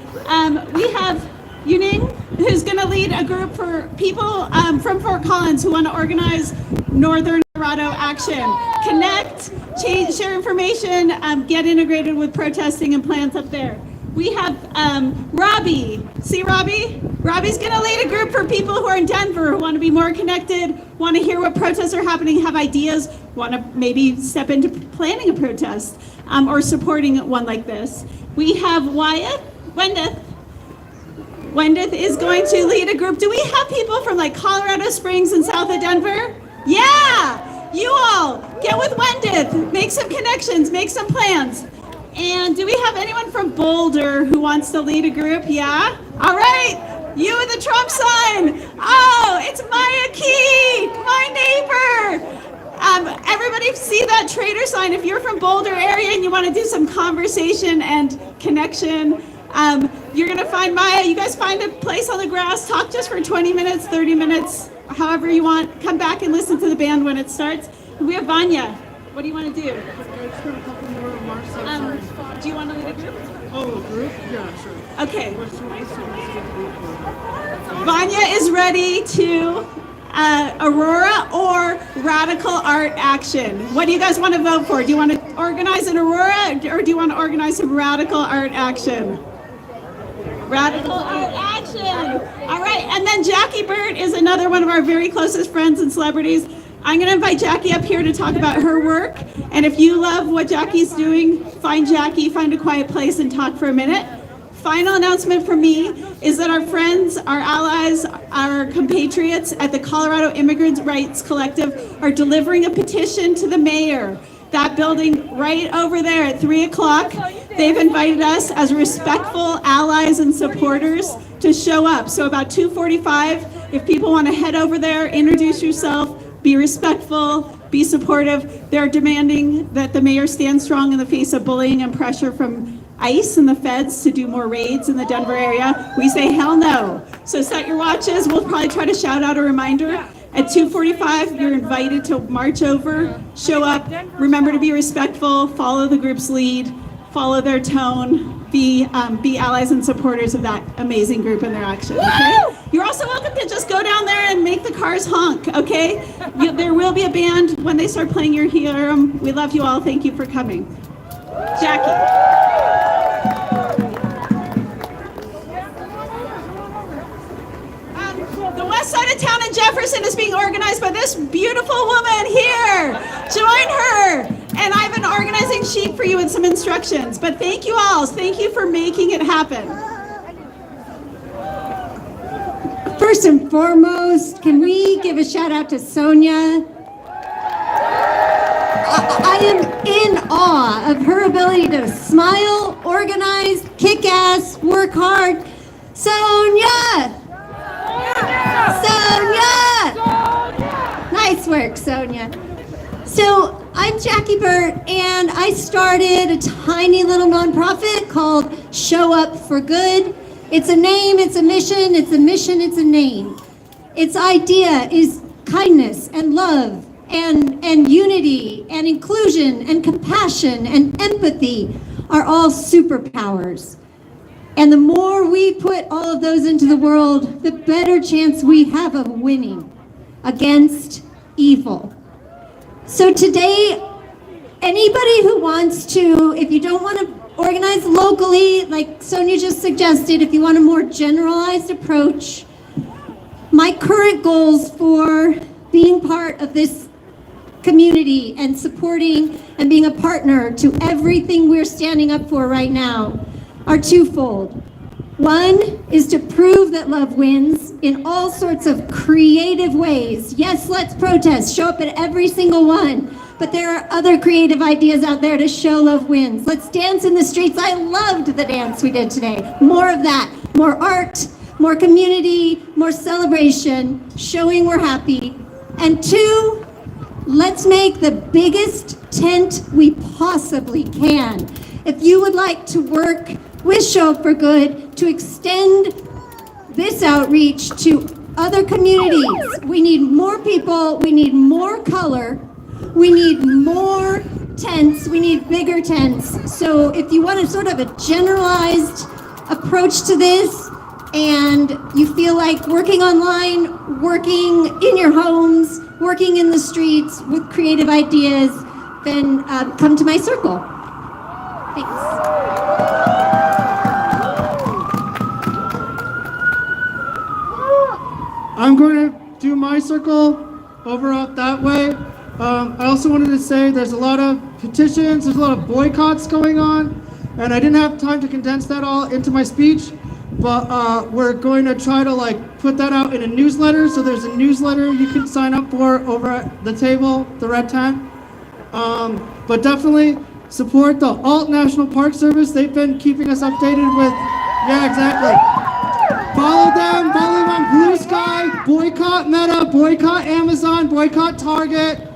we have Yuning, who's going to lead a group for people from Fort Collins who want to organize Northern Colorado action. Connect, change, share information, get integrated with protesting and plans up there. We have Robbie. See Robbie? Robbie's going to lead a group for people who are in Denver who want to be more connected, want to hear what protests are happening, have ideas, want to maybe step into planning a protest or supporting one like this. We have Wendeth. Wendeth is going to lead a group. Do we have people from like Colorado Springs and south of Denver? Yeah! You all, get with Wendeth, make some connections, make some plans. And do we have anyone from Boulder who wants to lead a group? Yeah? All right, you with the Trump sign. Oh, it's Maya Key, my neighbor. Everybody see that trader sign. If you're from Boulder area and you want to do some conversation and connection, you're gonna find Maya. You guys find a place on the grass, talk just for 20 minutes, 30 minutes, however you want. Come back and listen to the band when it starts. We have Vanya. What do you want to do? Do you want to lead a group? Oh, a group? Yeah, sure. Okay. Vanya is ready to Aurora or Radical Art Action. What do you guys want to vote for? Do you want to organize an Aurora or do you want to organize some Radical Art Action? Radical Art Action. All right, and then Jackie Burt is another one of our very closest friends and celebrities. I'm going to invite Jackie up here to talk about her work. And if you love what Jackie's doing, find Jackie, find a quiet place and talk for a minute. Final announcement from me is that our friends, our allies, our compatriots at the Colorado Immigrant Rights Collective are delivering a petition to the mayor. That building right over there at 3 o'clock. They've invited us as respectful allies and supporters to show up. So about 2:45, if people want to head over there, introduce yourself, be respectful, be supportive. They're demanding that the mayor stand strong in the face of bullying and pressure from ICE and the feds to do more raids in the Denver area. We say hell no. So set your watches. We'll probably try to shout out a reminder. At 2:45, you're invited to march over, show up, remember to be respectful, follow the group's lead, follow their tone, be allies and supporters of that amazing group and their action, okay? You're also welcome to just go down there and make the cars honk, okay? There will be a band when they start playing, you'll hear them. We love you all. Thank you for coming. Jackie. The west side of town in Jefferson is being organized by this beautiful woman here. Join her. And I have an organizing sheet for you and some instructions. But thank you all. Thank you for making it happen. First and foremost, can we give a shout out to Sonia? I am in awe of her ability to smile, organize, kick ass, work hard. Sonia! Sonia! Nice work, Sonia. So I'm Jackie Burt, and I started a tiny little nonprofit called Show Up for Good. It's a name, it's a mission, it's a mission, it's a name. Its idea is kindness and love and unity and inclusion and compassion and empathy are all superpowers. And the more we put all of those into the world, the better chance we have of winning against evil. So today, anybody who wants to, if you don't want to organize locally, like Sonia just suggested, if you want a more generalized approach, my current goals for being part of this community and supporting and being a partner to everything we're standing up for right now are twofold. One is to prove that love wins in all sorts of creative ways. Yes, let's protest, show up at every single one, but there are other creative ideas out there to show love wins. Let's dance in the streets. I loved the dance we did today. More of that, more art, more community, more celebration, showing we're happy. And two, let's make the biggest tent we possibly can. If you would like to work with Show Up for Good to extend this outreach to other communities, we need more people, we need more color, we need more tents, we need bigger tents. So if you want a sort of a generalized approach to this and you feel like working online, working in your homes, working in the streets with creative ideas, then come to my circle. Thanks. I'm going to do my circle over up that way. I also wanted to say there's a lot of petitions, there's a lot of boycotts going on, and I didn't have time to condense that all into my speech, but we're going to try to put that out in a newsletter. So there's a newsletter you can sign up for over at the table, the red tent. But definitely support the Alt National Park Service. They've been keeping us updated with, yeah, exactly. Follow them on Blue Sky, boycott Meta, boycott Amazon, boycott Target.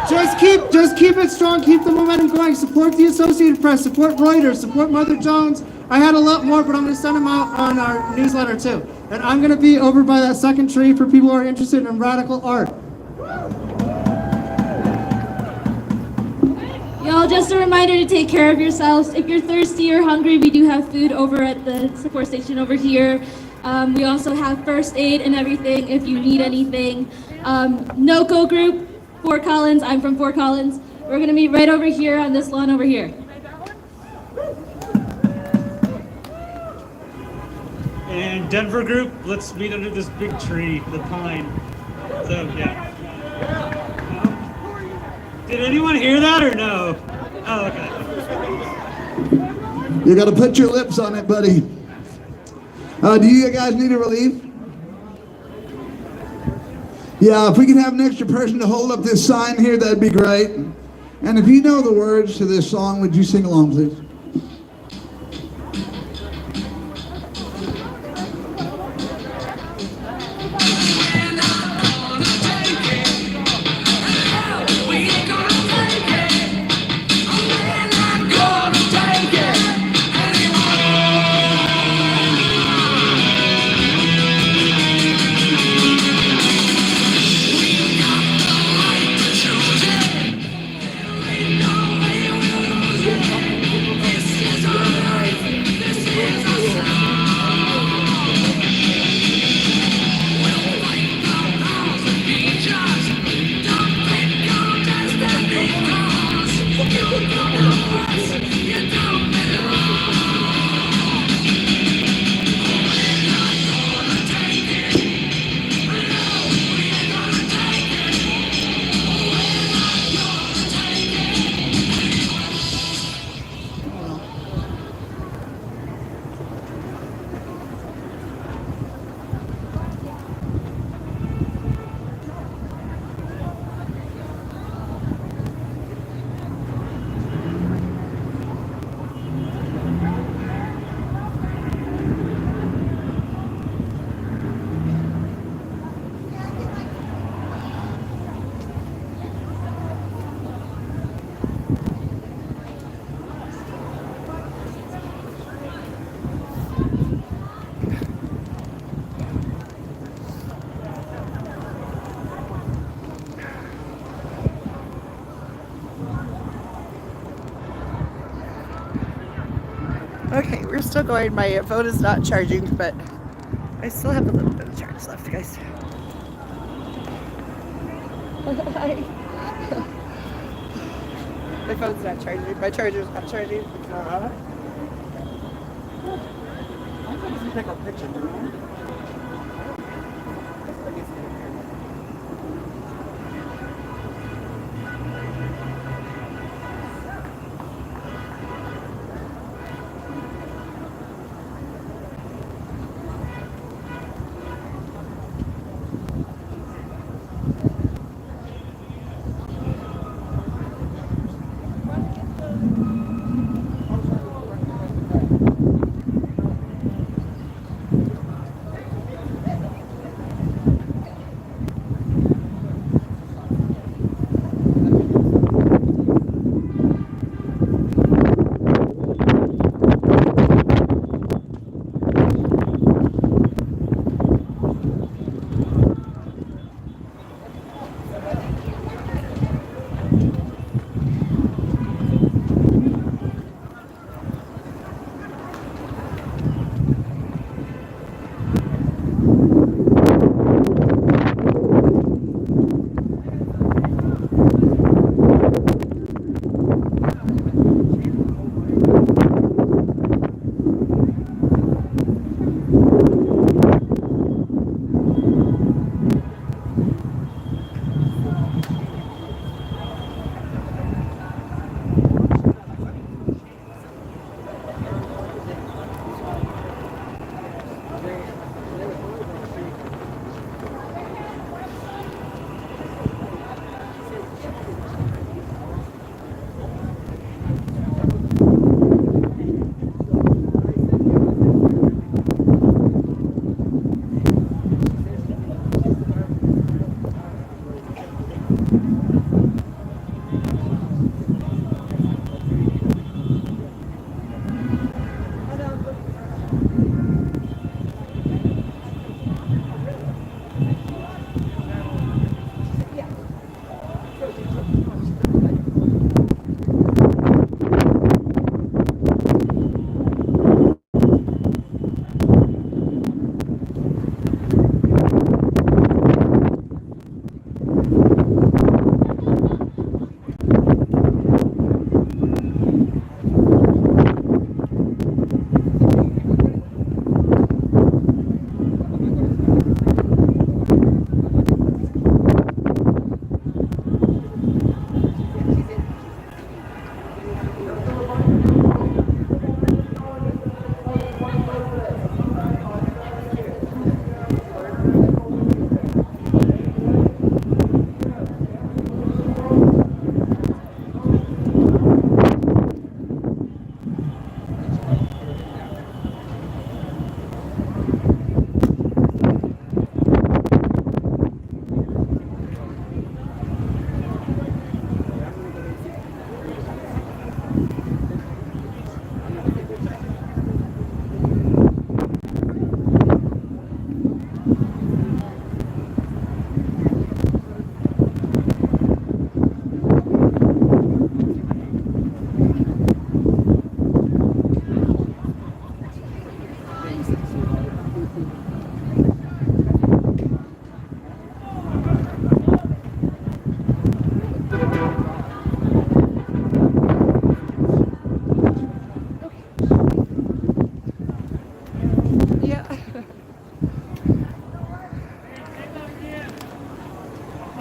Just keep it strong, keep the momentum going. Support the Associated Press, support Reuters, support Mother Jones. I had a lot more, but I'm going to send them out on our newsletter too. And I'm going to be over by that second tree for people who are interested in radical art. Y'all, just a reminder to take care of yourselves. If you're thirsty or hungry, we do have food over at the support station over here. We also have first aid and everything if you need anything. NOCO group, Fort Collins. I'm from Fort Collins. We're going to meet right over here on this lawn over here. And Denver group, let's meet under this big tree, the pine. So, yeah. Did anyone hear that or no? Oh, okay. You got to put your lips on it, buddy. Do you guys need a relief? Yeah, if we can have an extra person to hold up this sign here, that'd be great. And if you know the words to this song, would you sing along, please? Take it! we're still going. My phone is not charging, but I still have a little bit of charge left, guys. My phone's not charging. My charger's not charging. Take a picture,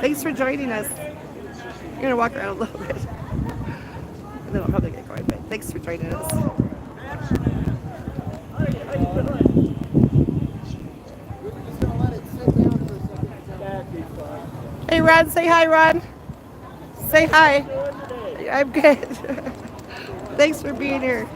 Thanks for joining us. You're gonna walk around a little bit. And then I'll probably get going, but thanks for joining us. Hey Ron, say hi, Ron. Say hi. I'm good. Thanks for being here.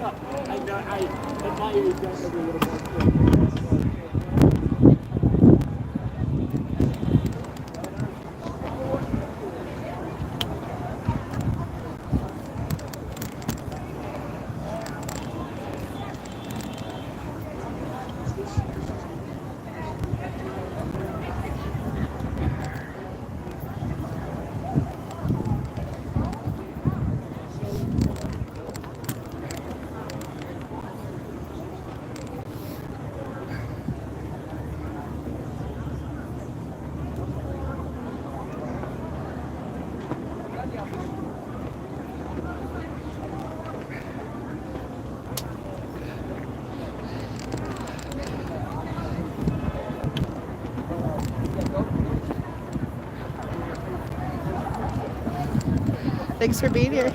Thanks for being here.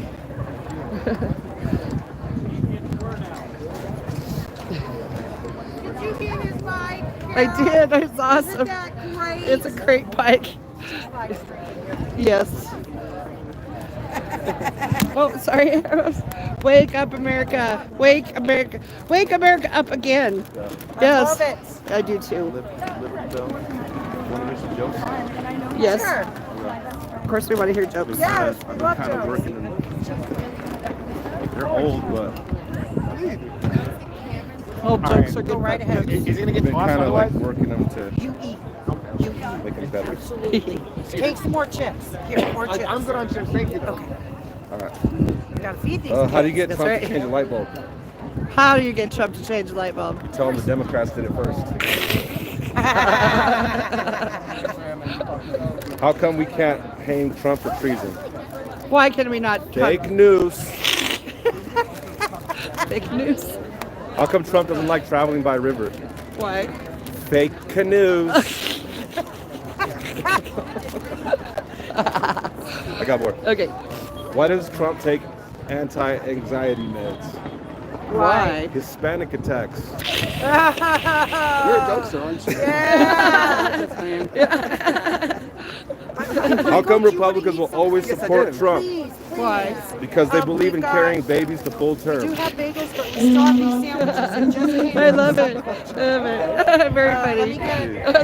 Did you get his bike? I did. It's awesome. Isn't that great? It's a great bike. Yes. Oh, sorry. Wake up, America. Wake America. Wake America up again. Yes. love it. I do too. Liberty Bell. Want to hear some jokes? Yes. Sure. Of course, we want to hear jokes. Yes, we I've love been kind of jokes. working them. They're old, but All jokes are good. Go right ahead. I've been kind of like working them to make them better. Take some more chips. Here, more chips. I'm good on chips. Thank you. Okay. All right. You gotta feed these. How do you get That's Trump right. to change a light bulb? How do you get Trump to change the light bulb? Tell them the Democrats did it first. How come we can't hang Trump for treason? Why can we not? Fake news. Fake news. How come Trump doesn't like traveling by river? Why? Fake canoes. I got more. Okay. Why does Trump take anti-anxiety meds? Why? Hispanic attacks. You're a jokester, aren't you? Yeah. How come Republicans will always support Trump? Why? Because they believe in we've got- carrying babies to full Do term. have bagels, but we still have these sandwiches and just came I in. love it. Love it. Very funny.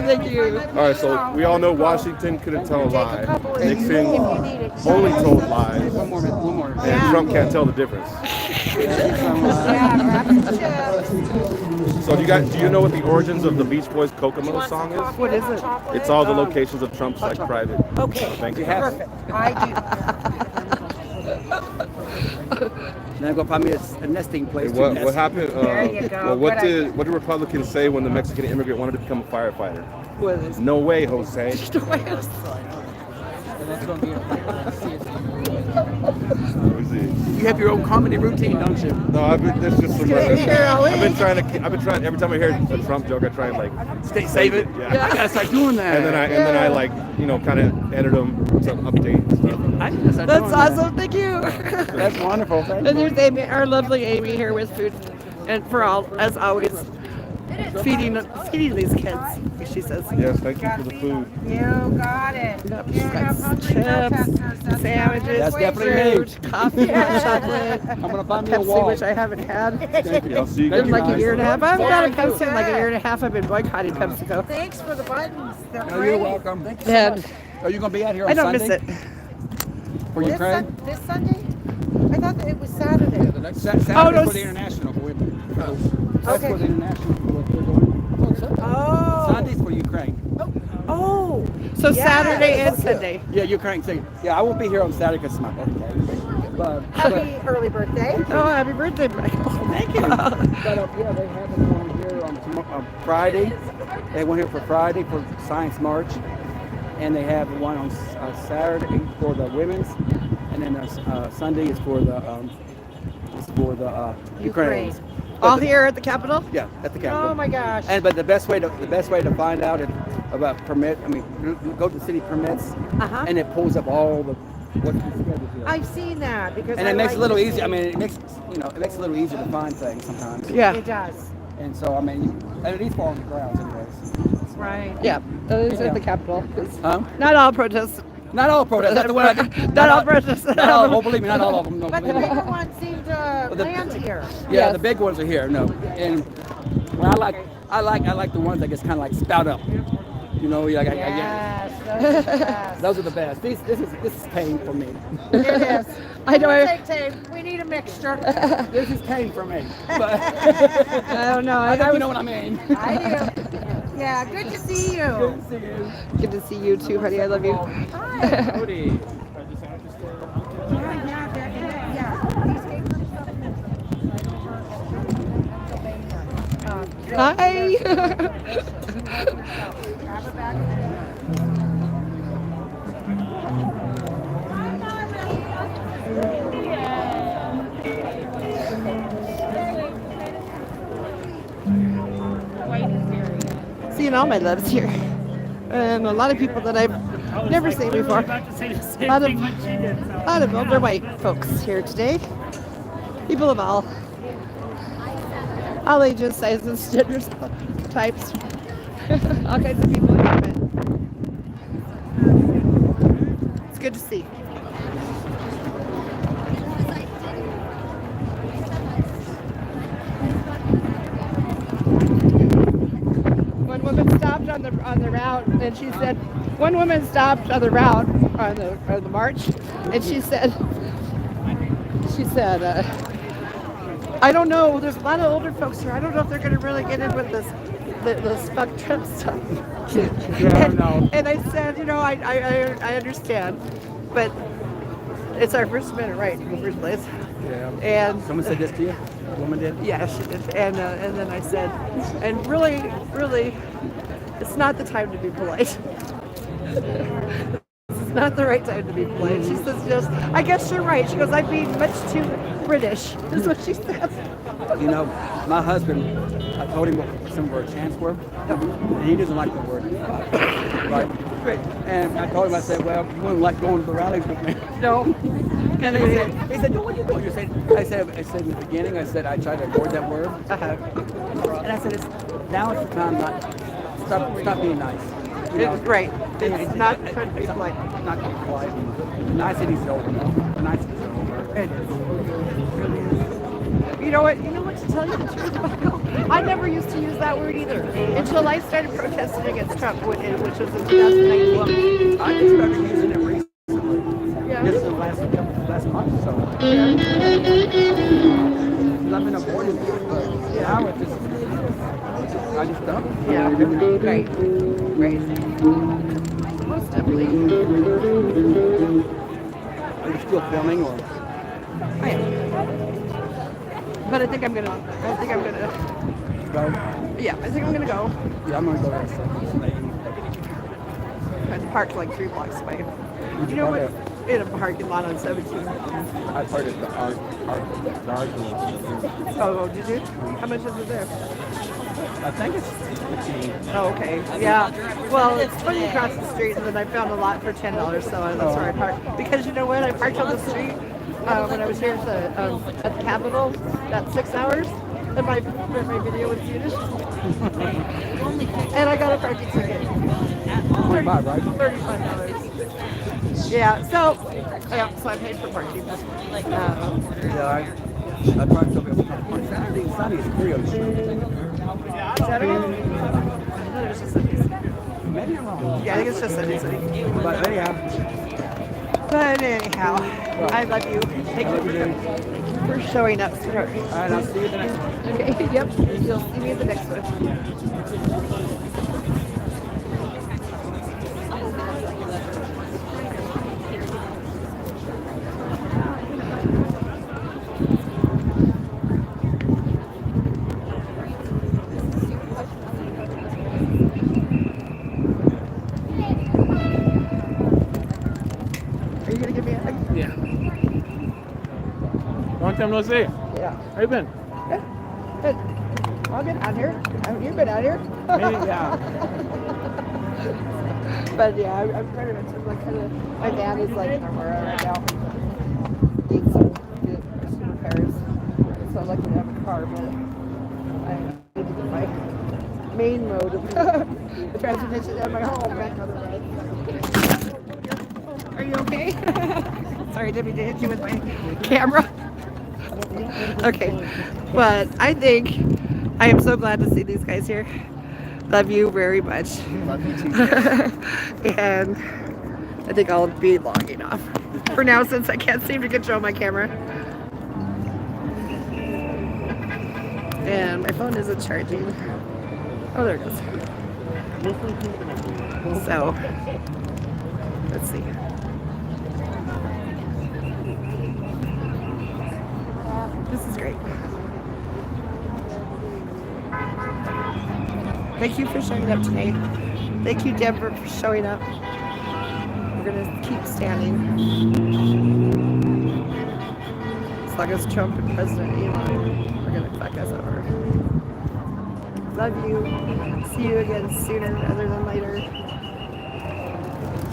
Thank you. All right, so we all know Washington couldn't tell a lie. Nixon only told lies. One more. And Trump can't tell the difference. So do you know what the origins of the Beach Boys Kokomo song is? What is it? It's all the locations of Trump's like private. Okay. Thank you. Perfect. I do. Now go find me a nesting place. What happened? There you go. Well, what Good did Republicans say when the Mexican immigrant wanted to become a firefighter? What is it? No way, Jose. You have your own comedy routine, don't you? No, I've been trying every time I hear a Trump joke, I try and like Save it. Yeah. I gotta start doing that. And then I like, kind of edit them to update and stuff. I gotta start That's doing that. awesome. Thank you. That's wonderful. Thank And you. there's Amy, our lovely Amy here with food, and for all, as always, feeding these kids. She says. Yes, thank you for the food. You got it. Yep, You she's got have hungry chips, protesters. sandwiches, That's definitely fruit, coffee, hot chocolate, I'm gonna find me a Pepsi, wall. which I haven't had. Thank you. I'll see you In guys. like a year and a half. I haven't had a Thank you. Pepsi in like a year and a half. I've been boycotting PepsiCo. Thanks for the buttons. They're Oh, great. you're welcome. Thank you so And much. Are you gonna be out here on I don't Sunday? miss it. For Ukraine? This Sunday? I thought that it was Saturday. Saturday Oh, no, for the international. That's Okay. for the international. What they're doing. Oh. Sunday's for Ukraine. Oh. So Yes. Saturday and Sunday. Yeah, Ukraine. So, yeah, I won't be here on Saturday because it's my birthday. But Happy early birthday. Oh, happy birthday, Michael. thank you. But yeah, they have one here on Friday. They have one here for Friday for Science March, and they have one on Saturday for the women's, and then Sunday is for the Ukraine. Ukrainians. All here at the Capitol? Yeah, at the Capitol. Oh my gosh. But the best way to find out about permit, you go to city permits, Uh-huh. and it pulls up all the what's the schedule here. I've seen that because And I it makes like it a little to easier. see- I mean, it makes it a little easier to find things sometimes. Yeah. It does. And so I mean, and it is far on the grounds, anyways. Right. Yeah, that is Yeah. at the Capitol. Huh? Not all protests. Not all protests. That's the one. Not all protests. Not all. Oh, believe me, not all of them. No, But the believe me. bigger ones seem to land here. Yeah, Yes. the big ones are here. No, and well, I like the ones that just kind of like spout up. You know, like Yes, those are the best. those are the best. This is tame for me. It is. I know. We'll take tape. We need a mixture. This is tame for me. But I don't know. I think you know what I mean. I do. Yeah, good to see you. Good to see you. Good to see you too, honey. I love you. Hi. Howdy. Hi. Seeing all my loves here. A lot of people that I've Never seen before. About to say the same Lot of- thing when she did. So. A lot of older white folks here today. People of all ages, sizes, genders, types. All kinds of people here, but it's good to see. One woman stopped on the route, and she said, one woman stopped on the route on the march, and she said, I don't know. There's a lot of older folks here. I don't know if they're going to really get in with this fuck Trump stuff. And I said, you know, I understand, but it's our First Amendment right in the first place. Yeah. And Someone said this to you? A woman did? yeah, she did. And then I said, and really, it's not the time to be polite. It's not the right time to be polite. She says, just, I guess you're right. She goes, I'm being much too British, is what she says. You know, my husband, I told him what some of our chants were, and he doesn't like the word. Right? And I told him, I said, well, you wouldn't like going to the rallies with me. No. And he said, no, what are you doing? I said in the beginning, I said I tried to avoid that word. And I said, now is the time not stop being nice. You know, right. It's not trying to be polite. Not to be polite. The nicety's over. The nicety's over. It is. You know what to tell you the truth, Michael? I never used to use that word either until I started protesting against Trump, which was in 2019. I just started using it recently. Yeah. Just the last month or so. I've been avoiding it, but now it's just, I just don't. Yeah. Right. Most definitely. Are you still filming or? I am. But I think I'm gonna Go? yeah, I think I'm gonna go. Yeah, I'm gonna go there. I'm parked like 3 blocks away. You know what? In a parking lot on 17. I parked at the art. Oh, did you? How much is it there? I think it's 15. Oh, okay. Yeah. Well, it's funny across the street, and then I found a lot for $10, so that's where I parked. Because you know what? I parked on the street when I was here at the Capitol, about 6 hours, and my video was Swedish. And I got a parking ticket. 25, right? $35. Yeah. So I paid for parking. Yeah, I parked over on Saturday and Sunday. It's free on the street. Saturday? I thought it was just Sundays. Maybe I'm wrong. Yeah, I think it's just Sundays. But anyhow. I love you. Thank you for showing up, sweetheart. All right, I'll see you the next one. Okay, yep. You'll see me at the next one. Are you gonna give me a hug? Yeah. Long time no see. Yeah. How you been? Good. Good. I'll get out here. You've been out here. Yeah. But yeah, I'm trying to like kind of. My dad is like in Aurora right now. Needs some repairs. So I'd like to have a car, but I need to get my main mode of the transportation at my home back on the road. Are you okay? Sorry, Debbie, to hit you with my camera. Okay, but I think I am so glad to see these guys here. Love you very much. Love you too. And I think I'll be logging off for now since I can't seem to control my camera. And my phone isn't charging. Oh, there it goes. So, let's see. This is great. Thank you for showing up today. Thank you, Denver, for showing up. We're gonna keep standing. As long as Trump and President Elon are gonna fuck us over. Love you. See you again sooner rather than later.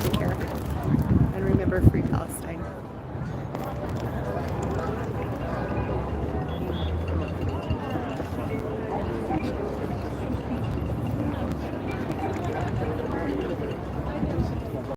Take care. for Free Palestine.